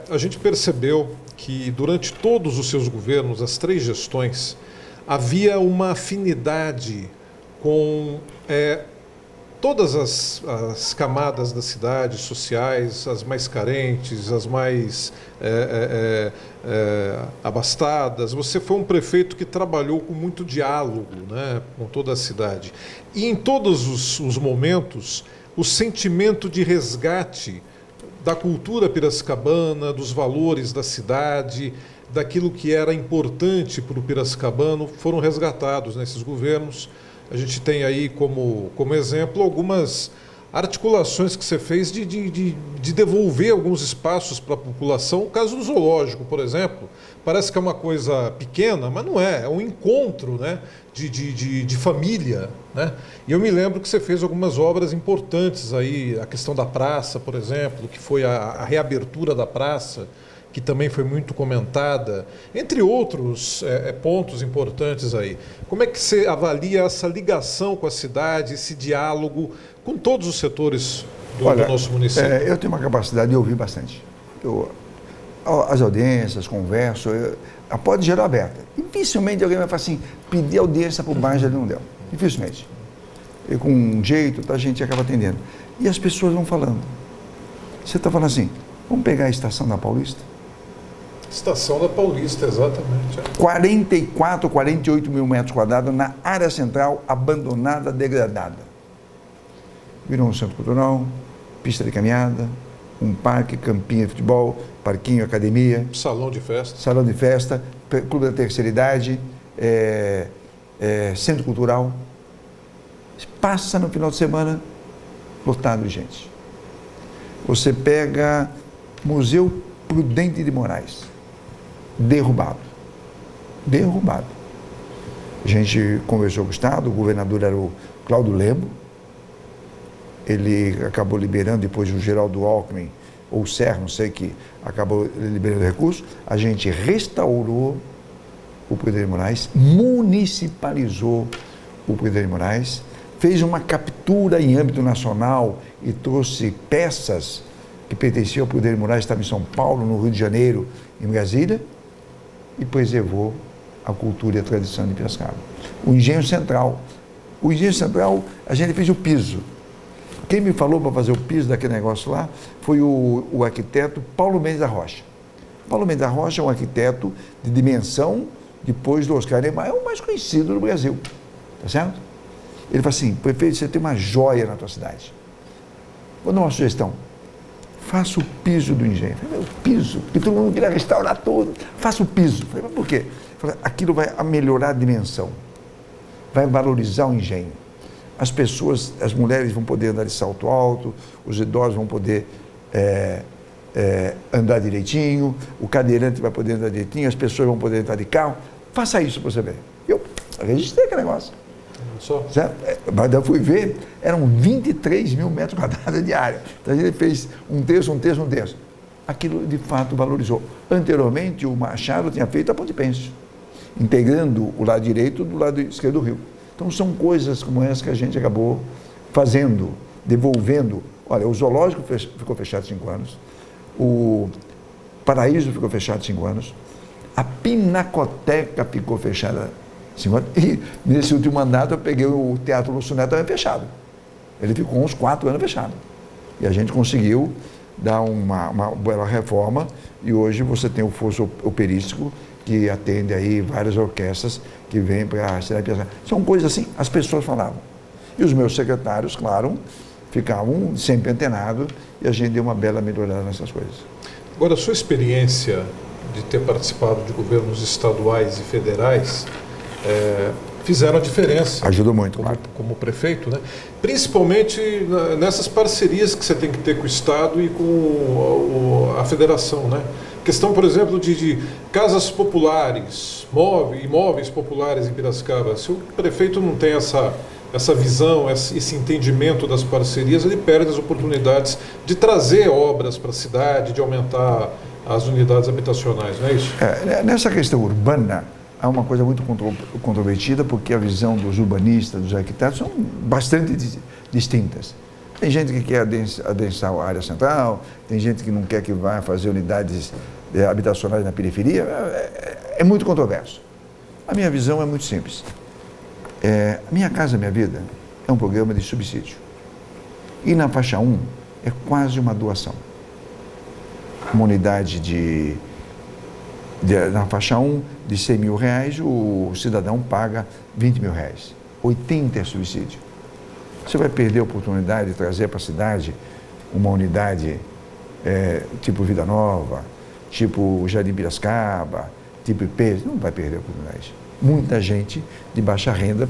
A gente percebeu que durante todos os seus governos, as 3 gestões, havia uma afinidade com todas as camadas da cidade, sociais, as mais carentes, as mais abastadas. Você foi um prefeito que trabalhou com muito diálogo, né, com toda a cidade. E em todos os momentos, o sentimento de resgate da cultura piracicabana, dos valores da cidade, daquilo que era importante para o piracicabano, foram resgatados nesses governos. A gente tem aí como exemplo algumas articulações que você fez de devolver alguns espaços para a população. O caso do zoológico, por exemplo, parece que é uma coisa pequena, mas não é. É um encontro, né, de família, né? E eu me lembro que você fez algumas obras importantes aí, a questão da praça, por exemplo, que foi a reabertura da praça, que também foi muito comentada, entre outros pontos importantes aí. Como é que você avalia essa ligação com a cidade, esse diálogo com todos os setores do nosso município? Eu tenho uma capacidade de ouvir bastante. As audiências, converso, a porta geral aberta. Dificilmente alguém vai falar assim, pedir audiência por baixo, ele não deu. Dificilmente. E com um jeito, a gente acaba atendendo. E as pessoas vão falando. Você está falando assim, vamos pegar a estação da Paulista? Estação da Paulista, exatamente. 44, 48 mil metros quadrados na área central, abandonada, degradada. Virou um centro cultural, pista de caminhada, um parque, campinho de futebol, parquinho, academia. Salão de festa. Salão de festa, clube da terceira idade, centro cultural. Passa no final de semana, lotado de gente. Você pega Museu Prudente de Moraes. Derrubado. A gente conversou com o Estado, o governador era o Cláudio Lembo, ele acabou liberando depois o Geraldo Alckmin, ou o Serra, não sei, que acabou liberando recursos, a gente restaurou o Prudente de Moraes, municipalizou o Prudente de Moraes, fez uma captura em âmbito nacional e trouxe peças que pertenciam ao Prudente de Moraes, estava em São Paulo, no Rio de Janeiro, em Brasília, e preservou a cultura e a tradição de Piracicaba. O Engenho Central, a gente fez o piso. Quem me falou para fazer o piso daquele negócio lá foi o arquiteto Paulo Mendes da Rocha. Paulo Mendes da Rocha é um arquiteto de dimensão, depois do Oscar Niemeyer, é o mais conhecido do Brasil, tá certo? Ele falou assim, prefeito, você tem uma joia na tua cidade. Vou dar uma sugestão. Faça o piso do engenho. Eu falei, o piso? Porque todo mundo queria restaurar todo. Faça o piso. Eu falei, mas por quê? Eu falei, aquilo vai melhorar a dimensão. Vai valorizar o engenho. As pessoas, as mulheres vão poder andar de salto alto, os idosos vão poder andar direitinho, o cadeirante vai poder andar direitinho, as pessoas vão poder entrar de carro. Faça isso para você ver. Eu registrei aquele negócio. Mas eu fui ver, eram 23 mil metros quadrados de área. Então a gente fez um terço. Aquilo de fato valorizou. Anteriormente, o Machado tinha feito a Ponte Pêncio, integrando o lado direito do lado esquerdo do rio. Então são coisas como essa que a gente acabou fazendo, devolvendo. Olha, o zoológico ficou fechado 5 anos, o Paraíso ficou fechado 5 anos, a Pinacoteca ficou fechada 5 anos, e nesse último mandato eu peguei o Teatro Lúcio Neto também fechado. Ele ficou uns 4 anos fechado. E a gente conseguiu dar uma bela reforma e hoje você tem o Fosso Operístico que atende aí várias orquestras que vêm para a cidade de Piracicaba. São coisas assim, as pessoas falavam. E os meus secretários, claro, ficavam sempre antenados e a gente deu uma bela melhorada nessas coisas. Agora, a sua experiência de ter participado de governos estaduais e federais fizeram a diferença. Ajudou muito, como prefeito, né? Principalmente nessas parcerias que você tem que ter com o Estado e com a federação, né? Questão, por exemplo, de casas populares, imóveis populares em Piracicaba. Se o prefeito não tem essa visão, esse entendimento das parcerias, ele perde as oportunidades de trazer obras para a cidade, de aumentar as unidades habitacionais, não é isso? Nessa questão urbana, há uma coisa muito controvertida, porque a visão dos urbanistas, dos arquitetos, são bastante distintas. Tem gente que quer adensar a área central, tem gente que não quer que vá fazer unidades habitacionais na periferia. É muito controverso. A minha visão é muito simples. Minha Casa Minha Vida é um programa de subsídio. E na faixa 1 é quase uma doação. Uma unidade na faixa 1 de R$100 mil, o cidadão paga R$20 mil. 80 é subsídio. Você vai perder a oportunidade de trazer para a cidade uma unidade tipo Vida Nova, tipo Jardim Piracicaba, tipo IP, não vai perder a oportunidade. Muita gente de baixa renda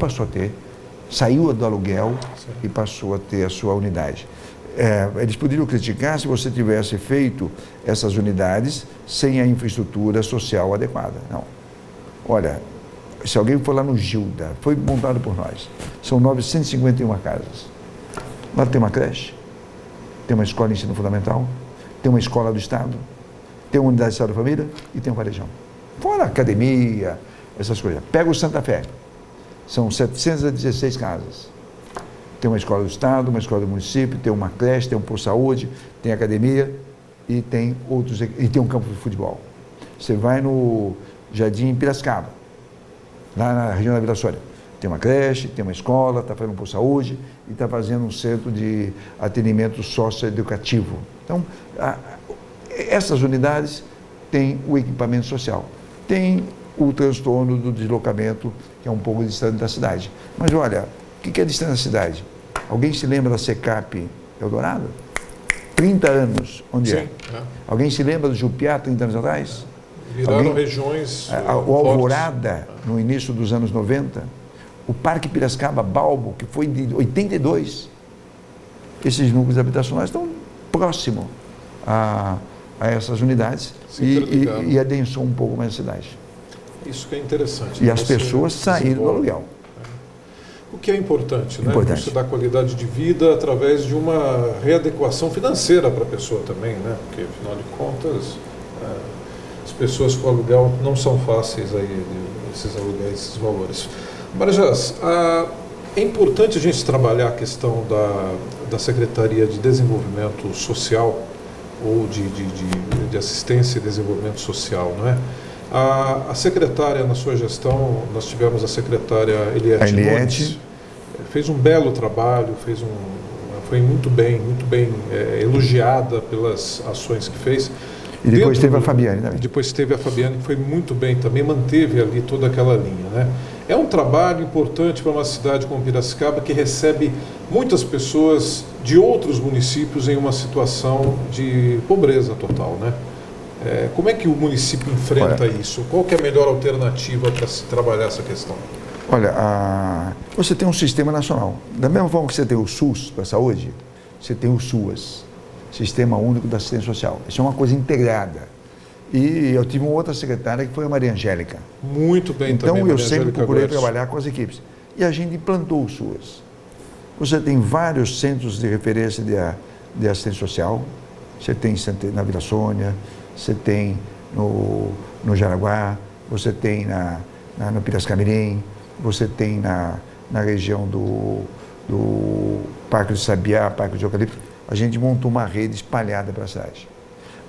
saiu do aluguel e passou a ter a sua unidade. Eles poderiam criticar se você tivesse feito essas unidades sem a infraestrutura social adequada. Não. Olha, se alguém for lá no Gilda, foi montado por nós, são 951 casas. Lá tem uma creche, tem uma escola de ensino fundamental, tem uma escola do Estado, tem uma unidade de Estado da Família e tem um varejão. Fora academia, essas coisas. Pega o Santa Fé, são 716 casas. Tem uma escola do Estado, uma escola do município, tem uma creche, tem um posto de saúde, tem academia e tem um campo de futebol. Você vai no Jardim Piracicaba, lá na região da Vila Sônia. Tem uma creche, tem uma escola, está fazendo um posto de saúde e está fazendo um centro de atendimento socioeducativo. Então, essas unidades têm o equipamento social. Tem o transtorno do deslocamento, que é um pouco distante da cidade. Mas olha, o que é distante da cidade? Alguém se lembra da Secap Eldorado? 30 anos, onde é? Alguém se lembra do Jupiá, 30 anos atrás? Viraram regiões o Alvorada, no início dos anos 90, o Parque Piracicaba Balbo, que foi de 82. Esses núcleos habitacionais estão próximos a essas unidades e adensou um pouco mais a cidade. Isso que é interessante. E as pessoas saíram do aluguel. O que é importante, né? Você dá qualidade de vida através de uma readequação financeira para a pessoa também, né? Porque, afinal de contas, as pessoas com aluguel não são fáceis aí, esses aluguéis, esses valores. Marjas, é importante a gente trabalhar a questão da Secretaria de Desenvolvimento Social ou de Assistência e Desenvolvimento Social, não é? A secretária, na sua gestão, nós tivemos a secretária Eliette Nunes, fez um belo trabalho, foi muito bem elogiada pelas ações que fez. E depois teve a Fabiane também. Depois teve a Fabiane, que foi muito bem também, manteve ali toda aquela linha, né? É um trabalho importante para uma cidade como Piracicaba, que recebe muitas pessoas de outros municípios em uma situação de pobreza total, né? Como é que o município enfrenta isso? Qual que é a melhor alternativa para se trabalhar essa questão? Olha, você tem um sistema nacional. Da mesma forma que você tem o SUS para a saúde, você tem o SUAS, Sistema Único da Assistência Social. Isso é uma coisa integrada. E eu tive uma outra secretária que foi a Maria Angélica. Muito bem então, também, eu sempre procurei trabalhar com as equipes. E a gente implantou o SUAS. Você tem vários centros de referência de assistência social. Você tem na Vila Sônia, você tem no Jaraguá, você tem no Piracicamirim, você tem na região do Parque do Sabiá, Parque do Eucalipto. A gente montou uma rede espalhada pela cidade.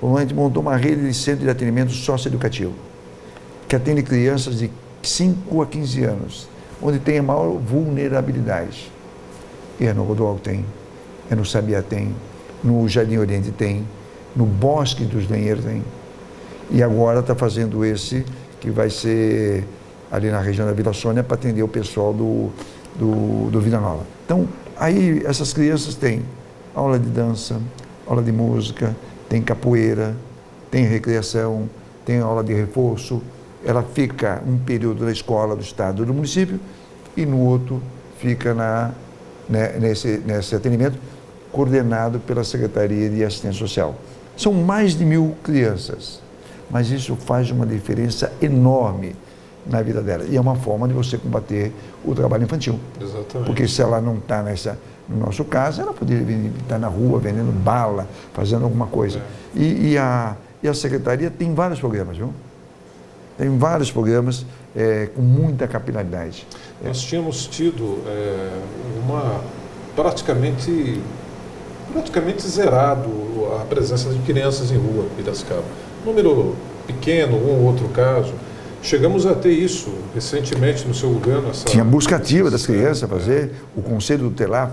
A gente montou uma rede de centro de atendimento socioeducativo, que atende crianças de 5 a 15 anos, onde tem a maior vulnerabilidade. E no Rodoal tem, no Sabiá tem, no Jardim Oriente tem, no Bosque dos Lenheiros tem. E agora está fazendo esse, que vai ser ali na região da Vila Sônia, para atender o pessoal do Vila Nova. Então, aí essas crianças têm aula de dança, aula de música, tem capoeira, tem recreação, tem aula de reforço. Ela fica um período na escola do estado do município e no outro fica nesse atendimento coordenado pela Secretaria de Assistência Social. São mais de 1.000 crianças, mas isso faz uma diferença enorme na vida dela. E é uma forma de você combater o trabalho infantil. Exatamente. Porque se ela não está no nosso caso, ela poderia estar na rua vendendo bala, fazendo alguma coisa. E a Secretaria tem vários programas, viu? Tem vários programas com muita capilaridade. Nós tínhamos tido praticamente praticamente zerado a presença de crianças em rua em Piracicaba. Número pequeno, um ou outro caso. Chegamos a ter isso recentemente no seu governo. Tinha busca ativa das crianças a fazer, o Conselho Tutelar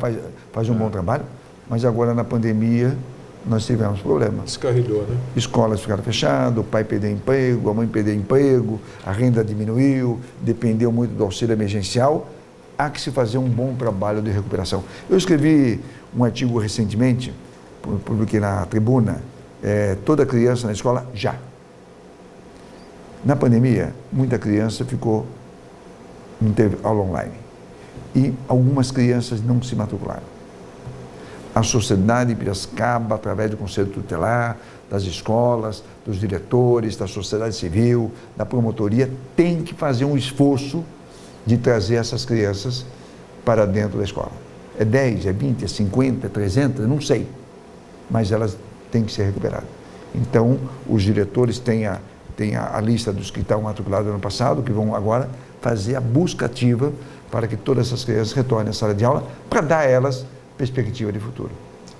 faz um bom trabalho, mas agora na pandemia nós tivemos problema. Descarrilhou, né? Escolas ficaram fechadas, o pai perdeu emprego, a mãe perdeu emprego, a renda diminuiu, dependeu muito do auxílio emergencial. Há que se fazer um bom trabalho de recuperação. Eu escrevi um artigo recentemente, publiquei na Tribuna, toda criança na escola já. Na pandemia, muita criança não teve aula online. E algumas crianças não se matricularam. A sociedade de Piracicaba, através do Conselho Tutelar, das escolas, dos diretores, da sociedade civil, da promotoria, tem que fazer um esforço de trazer essas crianças para dentro da escola. É 10, é 20, é 50, é 300, não sei. Mas elas têm que ser recuperadas. Então, os diretores têm a lista dos que estão matriculados no ano passado, que vão agora fazer a busca ativa para que todas essas crianças retornem à sala de aula, para dar a elas perspectiva de futuro.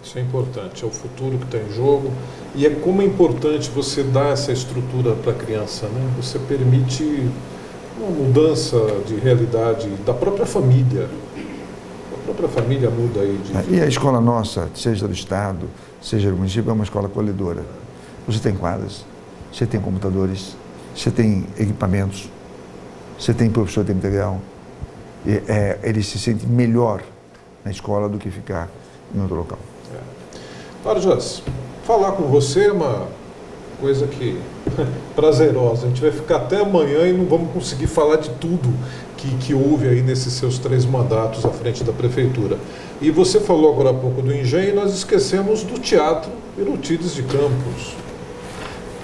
Isso é importante, é o futuro que está em jogo e é como é importante você dar essa estrutura para a criança, né? Você permite uma mudança de realidade da própria família. A própria família muda aí. E a escola nossa, seja do Estado, seja do município, é uma escola acolhedora. Você tem quadras, você tem computadores, você tem equipamentos, você tem professor de tempo integral. Ele se sente melhor na escola do que ficar em outro local. Vargas, falar com você é uma coisa que prazerosa. A gente vai ficar até amanhã e não vamos conseguir falar de tudo que houve aí nesses seus 3 mandatos à frente da prefeitura. E você falou agora há pouco do Engenho e nós esquecemos do Teatro Euripides de Campos.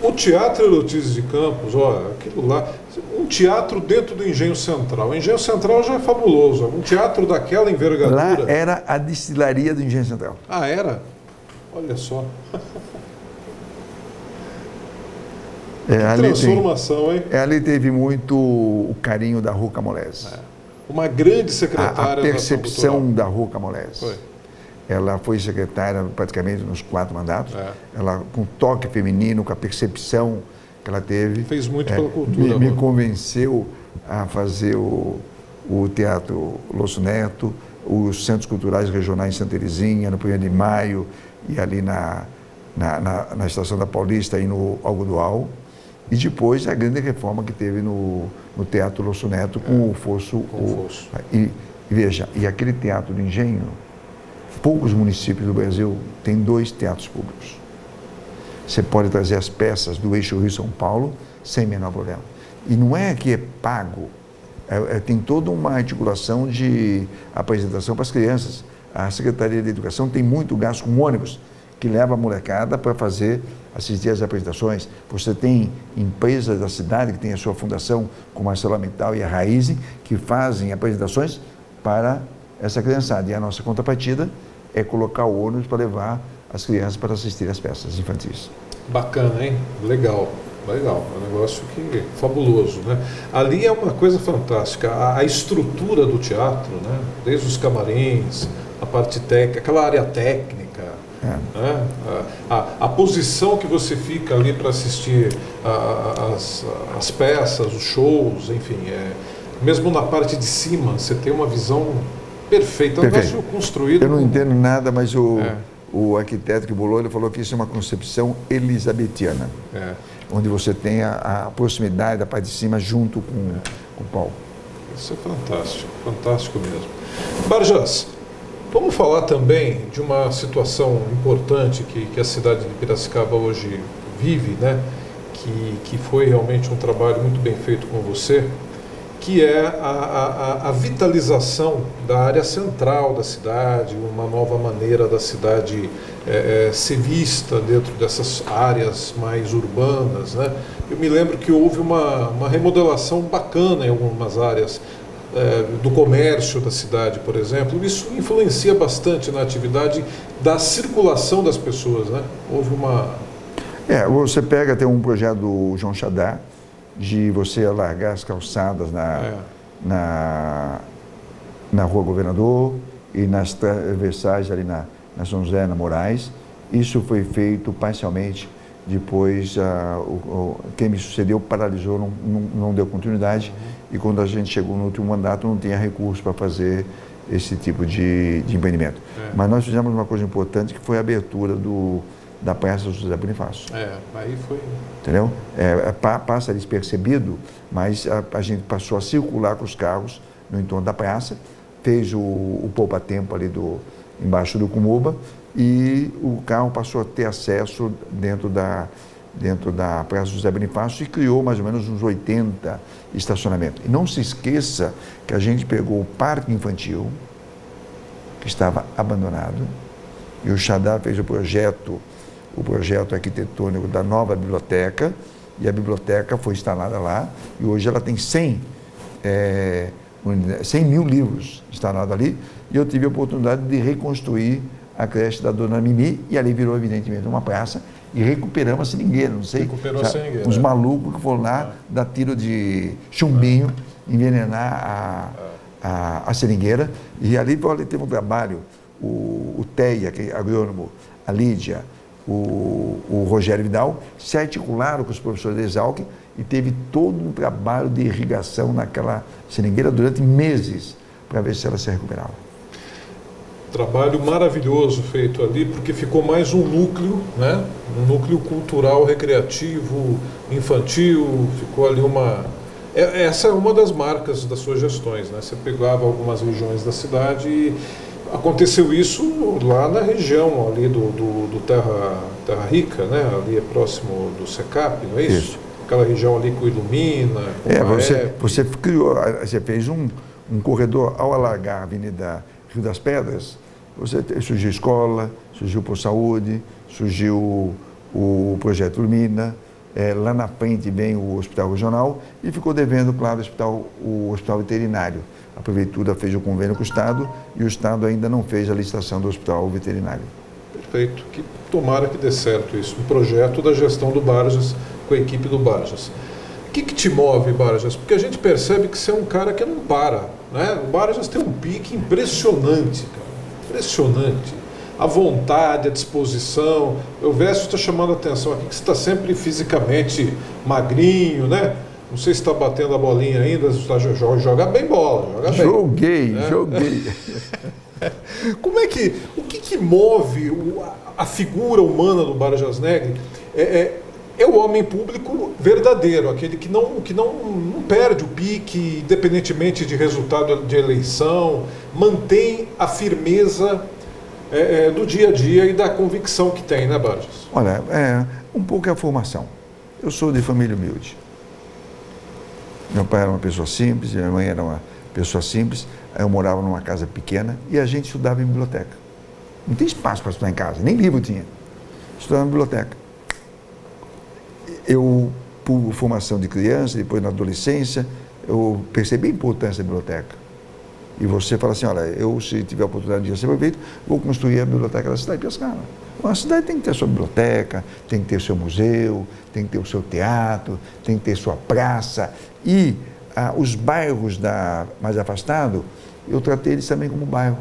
O Teatro Euripides de Campos, aquilo lá, um teatro dentro do Engenho Central. O Engenho Central já é fabuloso, um teatro daquela envergadura. Lá era a destilaria do Engenho Central. Ah, era? Olha só. Transformação, hein? Ali teve muito o carinho da Rua Camolese. Uma grande secretária a percepção da Rua Camolese. Foi. Ela foi secretária praticamente nos 4 mandatos. Ela, com toque feminino, com a percepção que ela teve. Fez muito pela cultura. Me convenceu a fazer o Teatro Lúcio Neto, os Centros Culturais Regionais em Santa Terezinha, no 1º de Maio, e ali na Estação da Paulista e no Algodoal. E depois a grande reforma que teve no Teatro Lúcio Neto com o Fosso. E veja, e aquele Teatro do Engenho, poucos municípios do Brasil têm 2 teatros públicos. Você pode trazer as peças do eixo Rio-São Paulo sem menor problema. E não é que é pago, tem toda uma articulação de apresentação para as crianças. A Secretaria de Educação tem muito gasto com ônibus, que leva a molecada para assistir às apresentações. Você tem empresas da cidade que tem a sua fundação, como a ArcelorMittal e a Raizen, que fazem apresentações para essa criançada. E a nossa contrapartida é colocar o ônibus para levar as crianças para assistir às peças infantis. Bacana, hein? Legal. É um negócio que fabuloso, né? Ali é uma coisa fantástica, a estrutura do teatro, né? Desde os camarins, a parte técnica, aquela área técnica, né? A posição que você fica ali para assistir as peças, os shows, enfim, mesmo na parte de cima, você tem uma visão perfeita. Perfeito. Construído. Eu não entendo nada, mas o arquiteto que bolou, ele falou que isso é uma concepção elisabetiana, onde você tem a proximidade da parte de cima junto com o palco. Isso é fantástico mesmo. Vargas, vamos falar também de uma situação importante que a cidade de Piracicaba hoje vive, né? Que foi realmente um trabalho muito bem feito com você, que é a vitalização da área central da cidade, uma nova maneira da cidade ser vista dentro dessas áreas mais urbanas, né? Eu me lembro que houve uma remodelação bacana em algumas áreas do comércio da cidade, por exemplo. Isso influencia bastante na atividade da circulação das pessoas, né? Houve uma... Você tem um projeto do João Chadá, de você alargar as calçadas na Rua Governador e nas transversais ali na São José, na Moraes. Isso foi feito parcialmente, depois quem me sucedeu paralisou, não deu continuidade, e quando a gente chegou no último mandato não tinha recurso para fazer esse tipo de empreendimento. Mas nós fizemos uma coisa importante, que foi a abertura da Praça José Bonifácio. Aí foi... Entendeu? Passa despercebido, mas a gente passou a circular com os carros no entorno da praça, fez o poupa-tempo ali embaixo do Cumuba, e o carro passou a ter acesso dentro da Praça José Bonifácio e criou mais ou menos uns 80 estacionamentos. E não se esqueça que a gente pegou o parque infantil, que estava abandonado, e o Xadá fez o projeto arquitetônico da nova biblioteca, e a biblioteca foi instalada lá, e hoje ela tem 100 mil livros instalados ali, e eu tive a oportunidade de reconstruir a creche da Dona Mimi, e ali virou evidentemente uma praça, e recuperamos a seringueira, não sei, uns malucos que foram lá dar tiro de chumbinho, envenenar a seringueira, e ali teve um trabalho, o Teia, que é agrônomo, a Lídia, o Rogério Vidal, se articularam com os professores da Exalc e teve todo um trabalho de irrigação naquela seringueira durante meses, para ver se ela se recuperava. Trabalho maravilhoso feito ali, porque ficou mais um núcleo, né? Um núcleo cultural, recreativo, infantil, ficou ali essa é uma das marcas das suas gestões, né? Você pegava algumas regiões da cidade e aconteceu isso lá na região ali do Terra Rica, né? Ali é próximo do Secap, não é isso? Isso. Aquela região ali com Ilumina, com você fez um corredor ao alargar a Avenida Rio das Pedras, surgiu escola, surgiu Por Saúde, surgiu o projeto Ilumina, lá na frente vem o Hospital Regional e ficou devendo, claro, o Hospital Veterinário. A Prefeitura fez o convênio com o Estado e o Estado ainda não fez a licitação do Hospital Veterinário. Perfeito. Tomara que dê certo isso. Um projeto da gestão do Barjas, com a equipe do Barjas. O que te move, Barjas? Porque a gente percebe que você é um cara que não para, né? O Barjas tem um pique impressionante, cara. Impressionante. A vontade, a disposição. O Vécio está chamando a atenção aqui que você está sempre fisicamente magrinho, né? Não sei se está batendo a bolinha ainda, joga bem bola, joga bem. Joguei. Como é que, o que move a figura humana do Barjas Negri? É o homem público verdadeiro, aquele que não perde o pique, independentemente de resultado de eleição, mantém a firmeza do dia a dia e da convicção que tem, né, Barjas? Olha, um pouco é a formação. Eu sou de família humilde. Meu pai era uma pessoa simples, minha mãe era uma pessoa simples, eu morava numa casa pequena e a gente estudava em biblioteca. Não tem espaço para estudar em casa, nem livro tinha. Estudava em biblioteca. Eu, por formação de criança, depois na adolescência, eu percebi a importância da biblioteca. E você fala assim, olha, eu se tiver a oportunidade de ser prefeito, vou construir a biblioteca da cidade de Piracicaba. Uma cidade tem que ter sua biblioteca, tem que ter seu museu, tem que ter o seu teatro, tem que ter sua praça. E os bairros mais afastados, eu tratei eles também como bairro.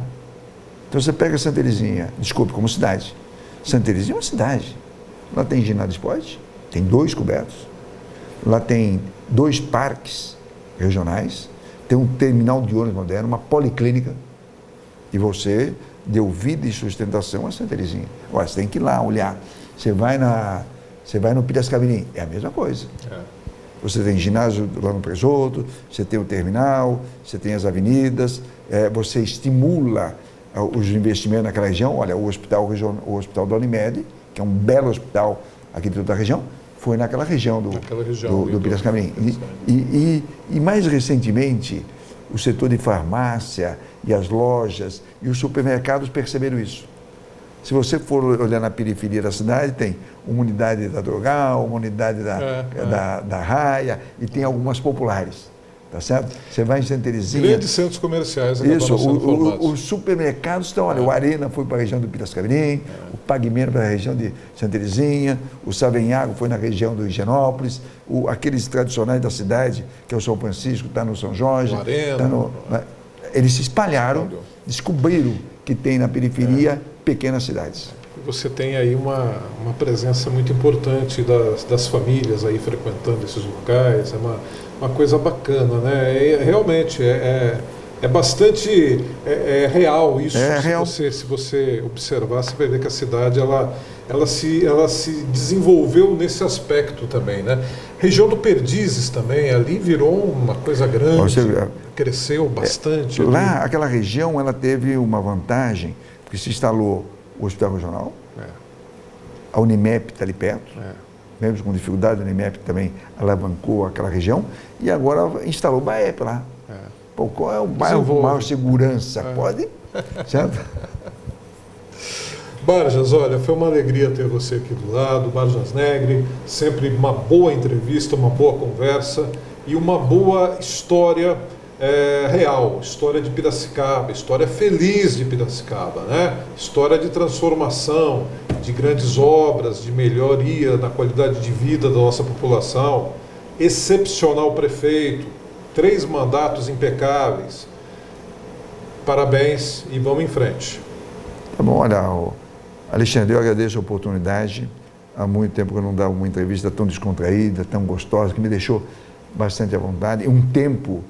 Então você pega Santa Terezinha, desculpe, como cidade. Santa Terezinha é uma cidade. Lá tem ginásio de esporte, tem 2 cobertos. Lá tem 2 parques regionais, tem um terminal de ônibus moderno, uma policlínica. E você deu vida e sustentação a Santa Terezinha. Olha, você tem que ir lá olhar. Você vai no Piracicabim, é a mesma coisa. Você tem ginásio lá no Presoto, você tem o terminal, você tem as avenidas, você estimula os investimentos naquela região. Olha, o hospital da Unimed, que é um belo hospital aqui dentro da região, foi naquela região do Piracicabim. E mais recentemente, o setor de farmácia e as lojas e os supermercados perceberam isso. Se você for olhar na periferia da cidade, tem uma unidade da Drogal, uma unidade da Raia e tem algumas populares, tá certo? Você vai em Santa Terezinha... Grandes centros comerciais acabaram sendo formados. Os supermercados estão, olha, o Arena foi para a região do Piracicabim, o Pagmeno para a região de Santa Terezinha, o Savenhago foi na região do Higienópolis, aqueles tradicionais da cidade, que é o São Francisco, está no São Jorge, Arena, eles se espalharam, descobriram que tem na periferia pequenas cidades. Você tem aí uma presença muito importante das famílias aí frequentando esses locais, é uma coisa bacana, né? Realmente é bastante real isso. Real. Se você observar, você vai ver que a cidade ela se desenvolveu nesse aspecto também, né? Região do Perdizes também, ali virou uma coisa grande, cresceu bastante. Lá, aquela região, ela teve uma vantagem, porque se instalou o Hospital Regional, a Unimep está ali perto, mesmo com dificuldade, a Unimep também alavancou aquela região, e agora instalou o BAEP lá. Pô, qual é o bairro com maior segurança? Pode? Certo? Barjas, olha, foi uma alegria ter você aqui do lado, Barjas Negri, sempre uma boa entrevista, uma boa conversa e uma boa história real, história de Piracicaba, história feliz de Piracicaba, né? História de transformação, de grandes obras, de melhoria na qualidade de vida da nossa população, excepcional prefeito, 3 mandatos impecáveis. Parabéns e vamos em frente. Tá bom, olha, Alexandre, eu agradeço a oportunidade. Há muito tempo que eu não dava uma entrevista tão descontraída, tão gostosa, que me deixou bastante à vontade. E um tempo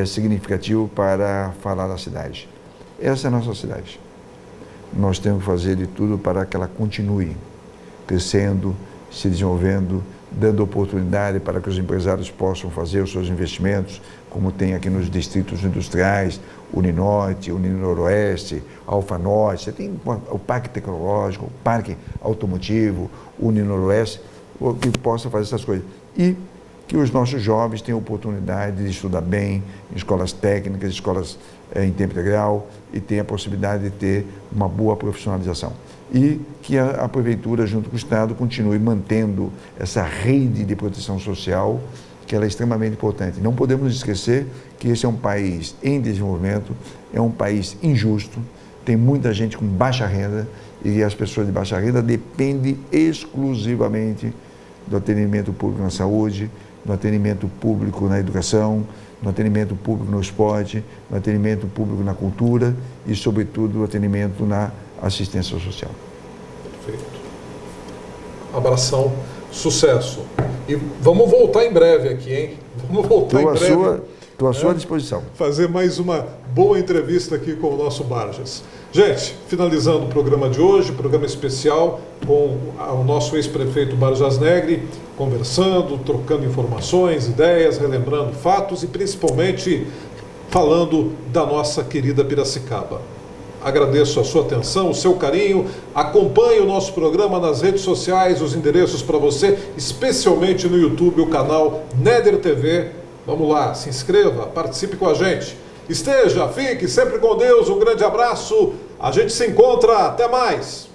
significativo para falar da cidade. Essa é a nossa cidade. Nós temos que fazer de tudo para que ela continue crescendo, se desenvolvendo, dando oportunidade para que os empresários possam fazer os seus investimentos, como tem aqui nos distritos industriais, Uninorte, Uninoroeste, Alfa Norte, você tem o Parque Tecnológico, o Parque Automotivo, Uninoroeste, que possa fazer essas coisas. E que os nossos jovens tenham oportunidade de estudar bem em escolas técnicas, escolas em tempo integral, e tenham a possibilidade de ter uma boa profissionalização. E que a Prefeitura, junto com o Estado, continue mantendo essa rede de proteção social, que ela é extremamente importante. Não podemos esquecer que esse é um país em desenvolvimento, é um país injusto, tem muita gente com baixa renda, e as pessoas de baixa renda dependem exclusivamente do atendimento público na saúde, no atendimento público na educação, no atendimento público no esporte, no atendimento público na cultura e, sobretudo, no atendimento na assistência social. Perfeito. Abração, sucesso. E vamos voltar em breve aqui, hein? Vamos voltar em breve. Estou à sua disposição. Fazer mais uma boa entrevista aqui com o nosso Barjas. Gente, finalizando o programa de hoje, programa especial com o nosso ex-prefeito Barjas Negri, conversando, trocando informações, ideias, relembrando fatos e principalmente falando da nossa querida Piracicaba. Agradeço a sua atenção, o seu carinho, acompanhe o nosso programa nas redes sociais, os endereços para você, especialmente no YouTube, o canal Neder TV. Vamos lá, se inscreva, participe com a gente. Fique sempre com Deus, um grande abraço, a gente se encontra, até mais!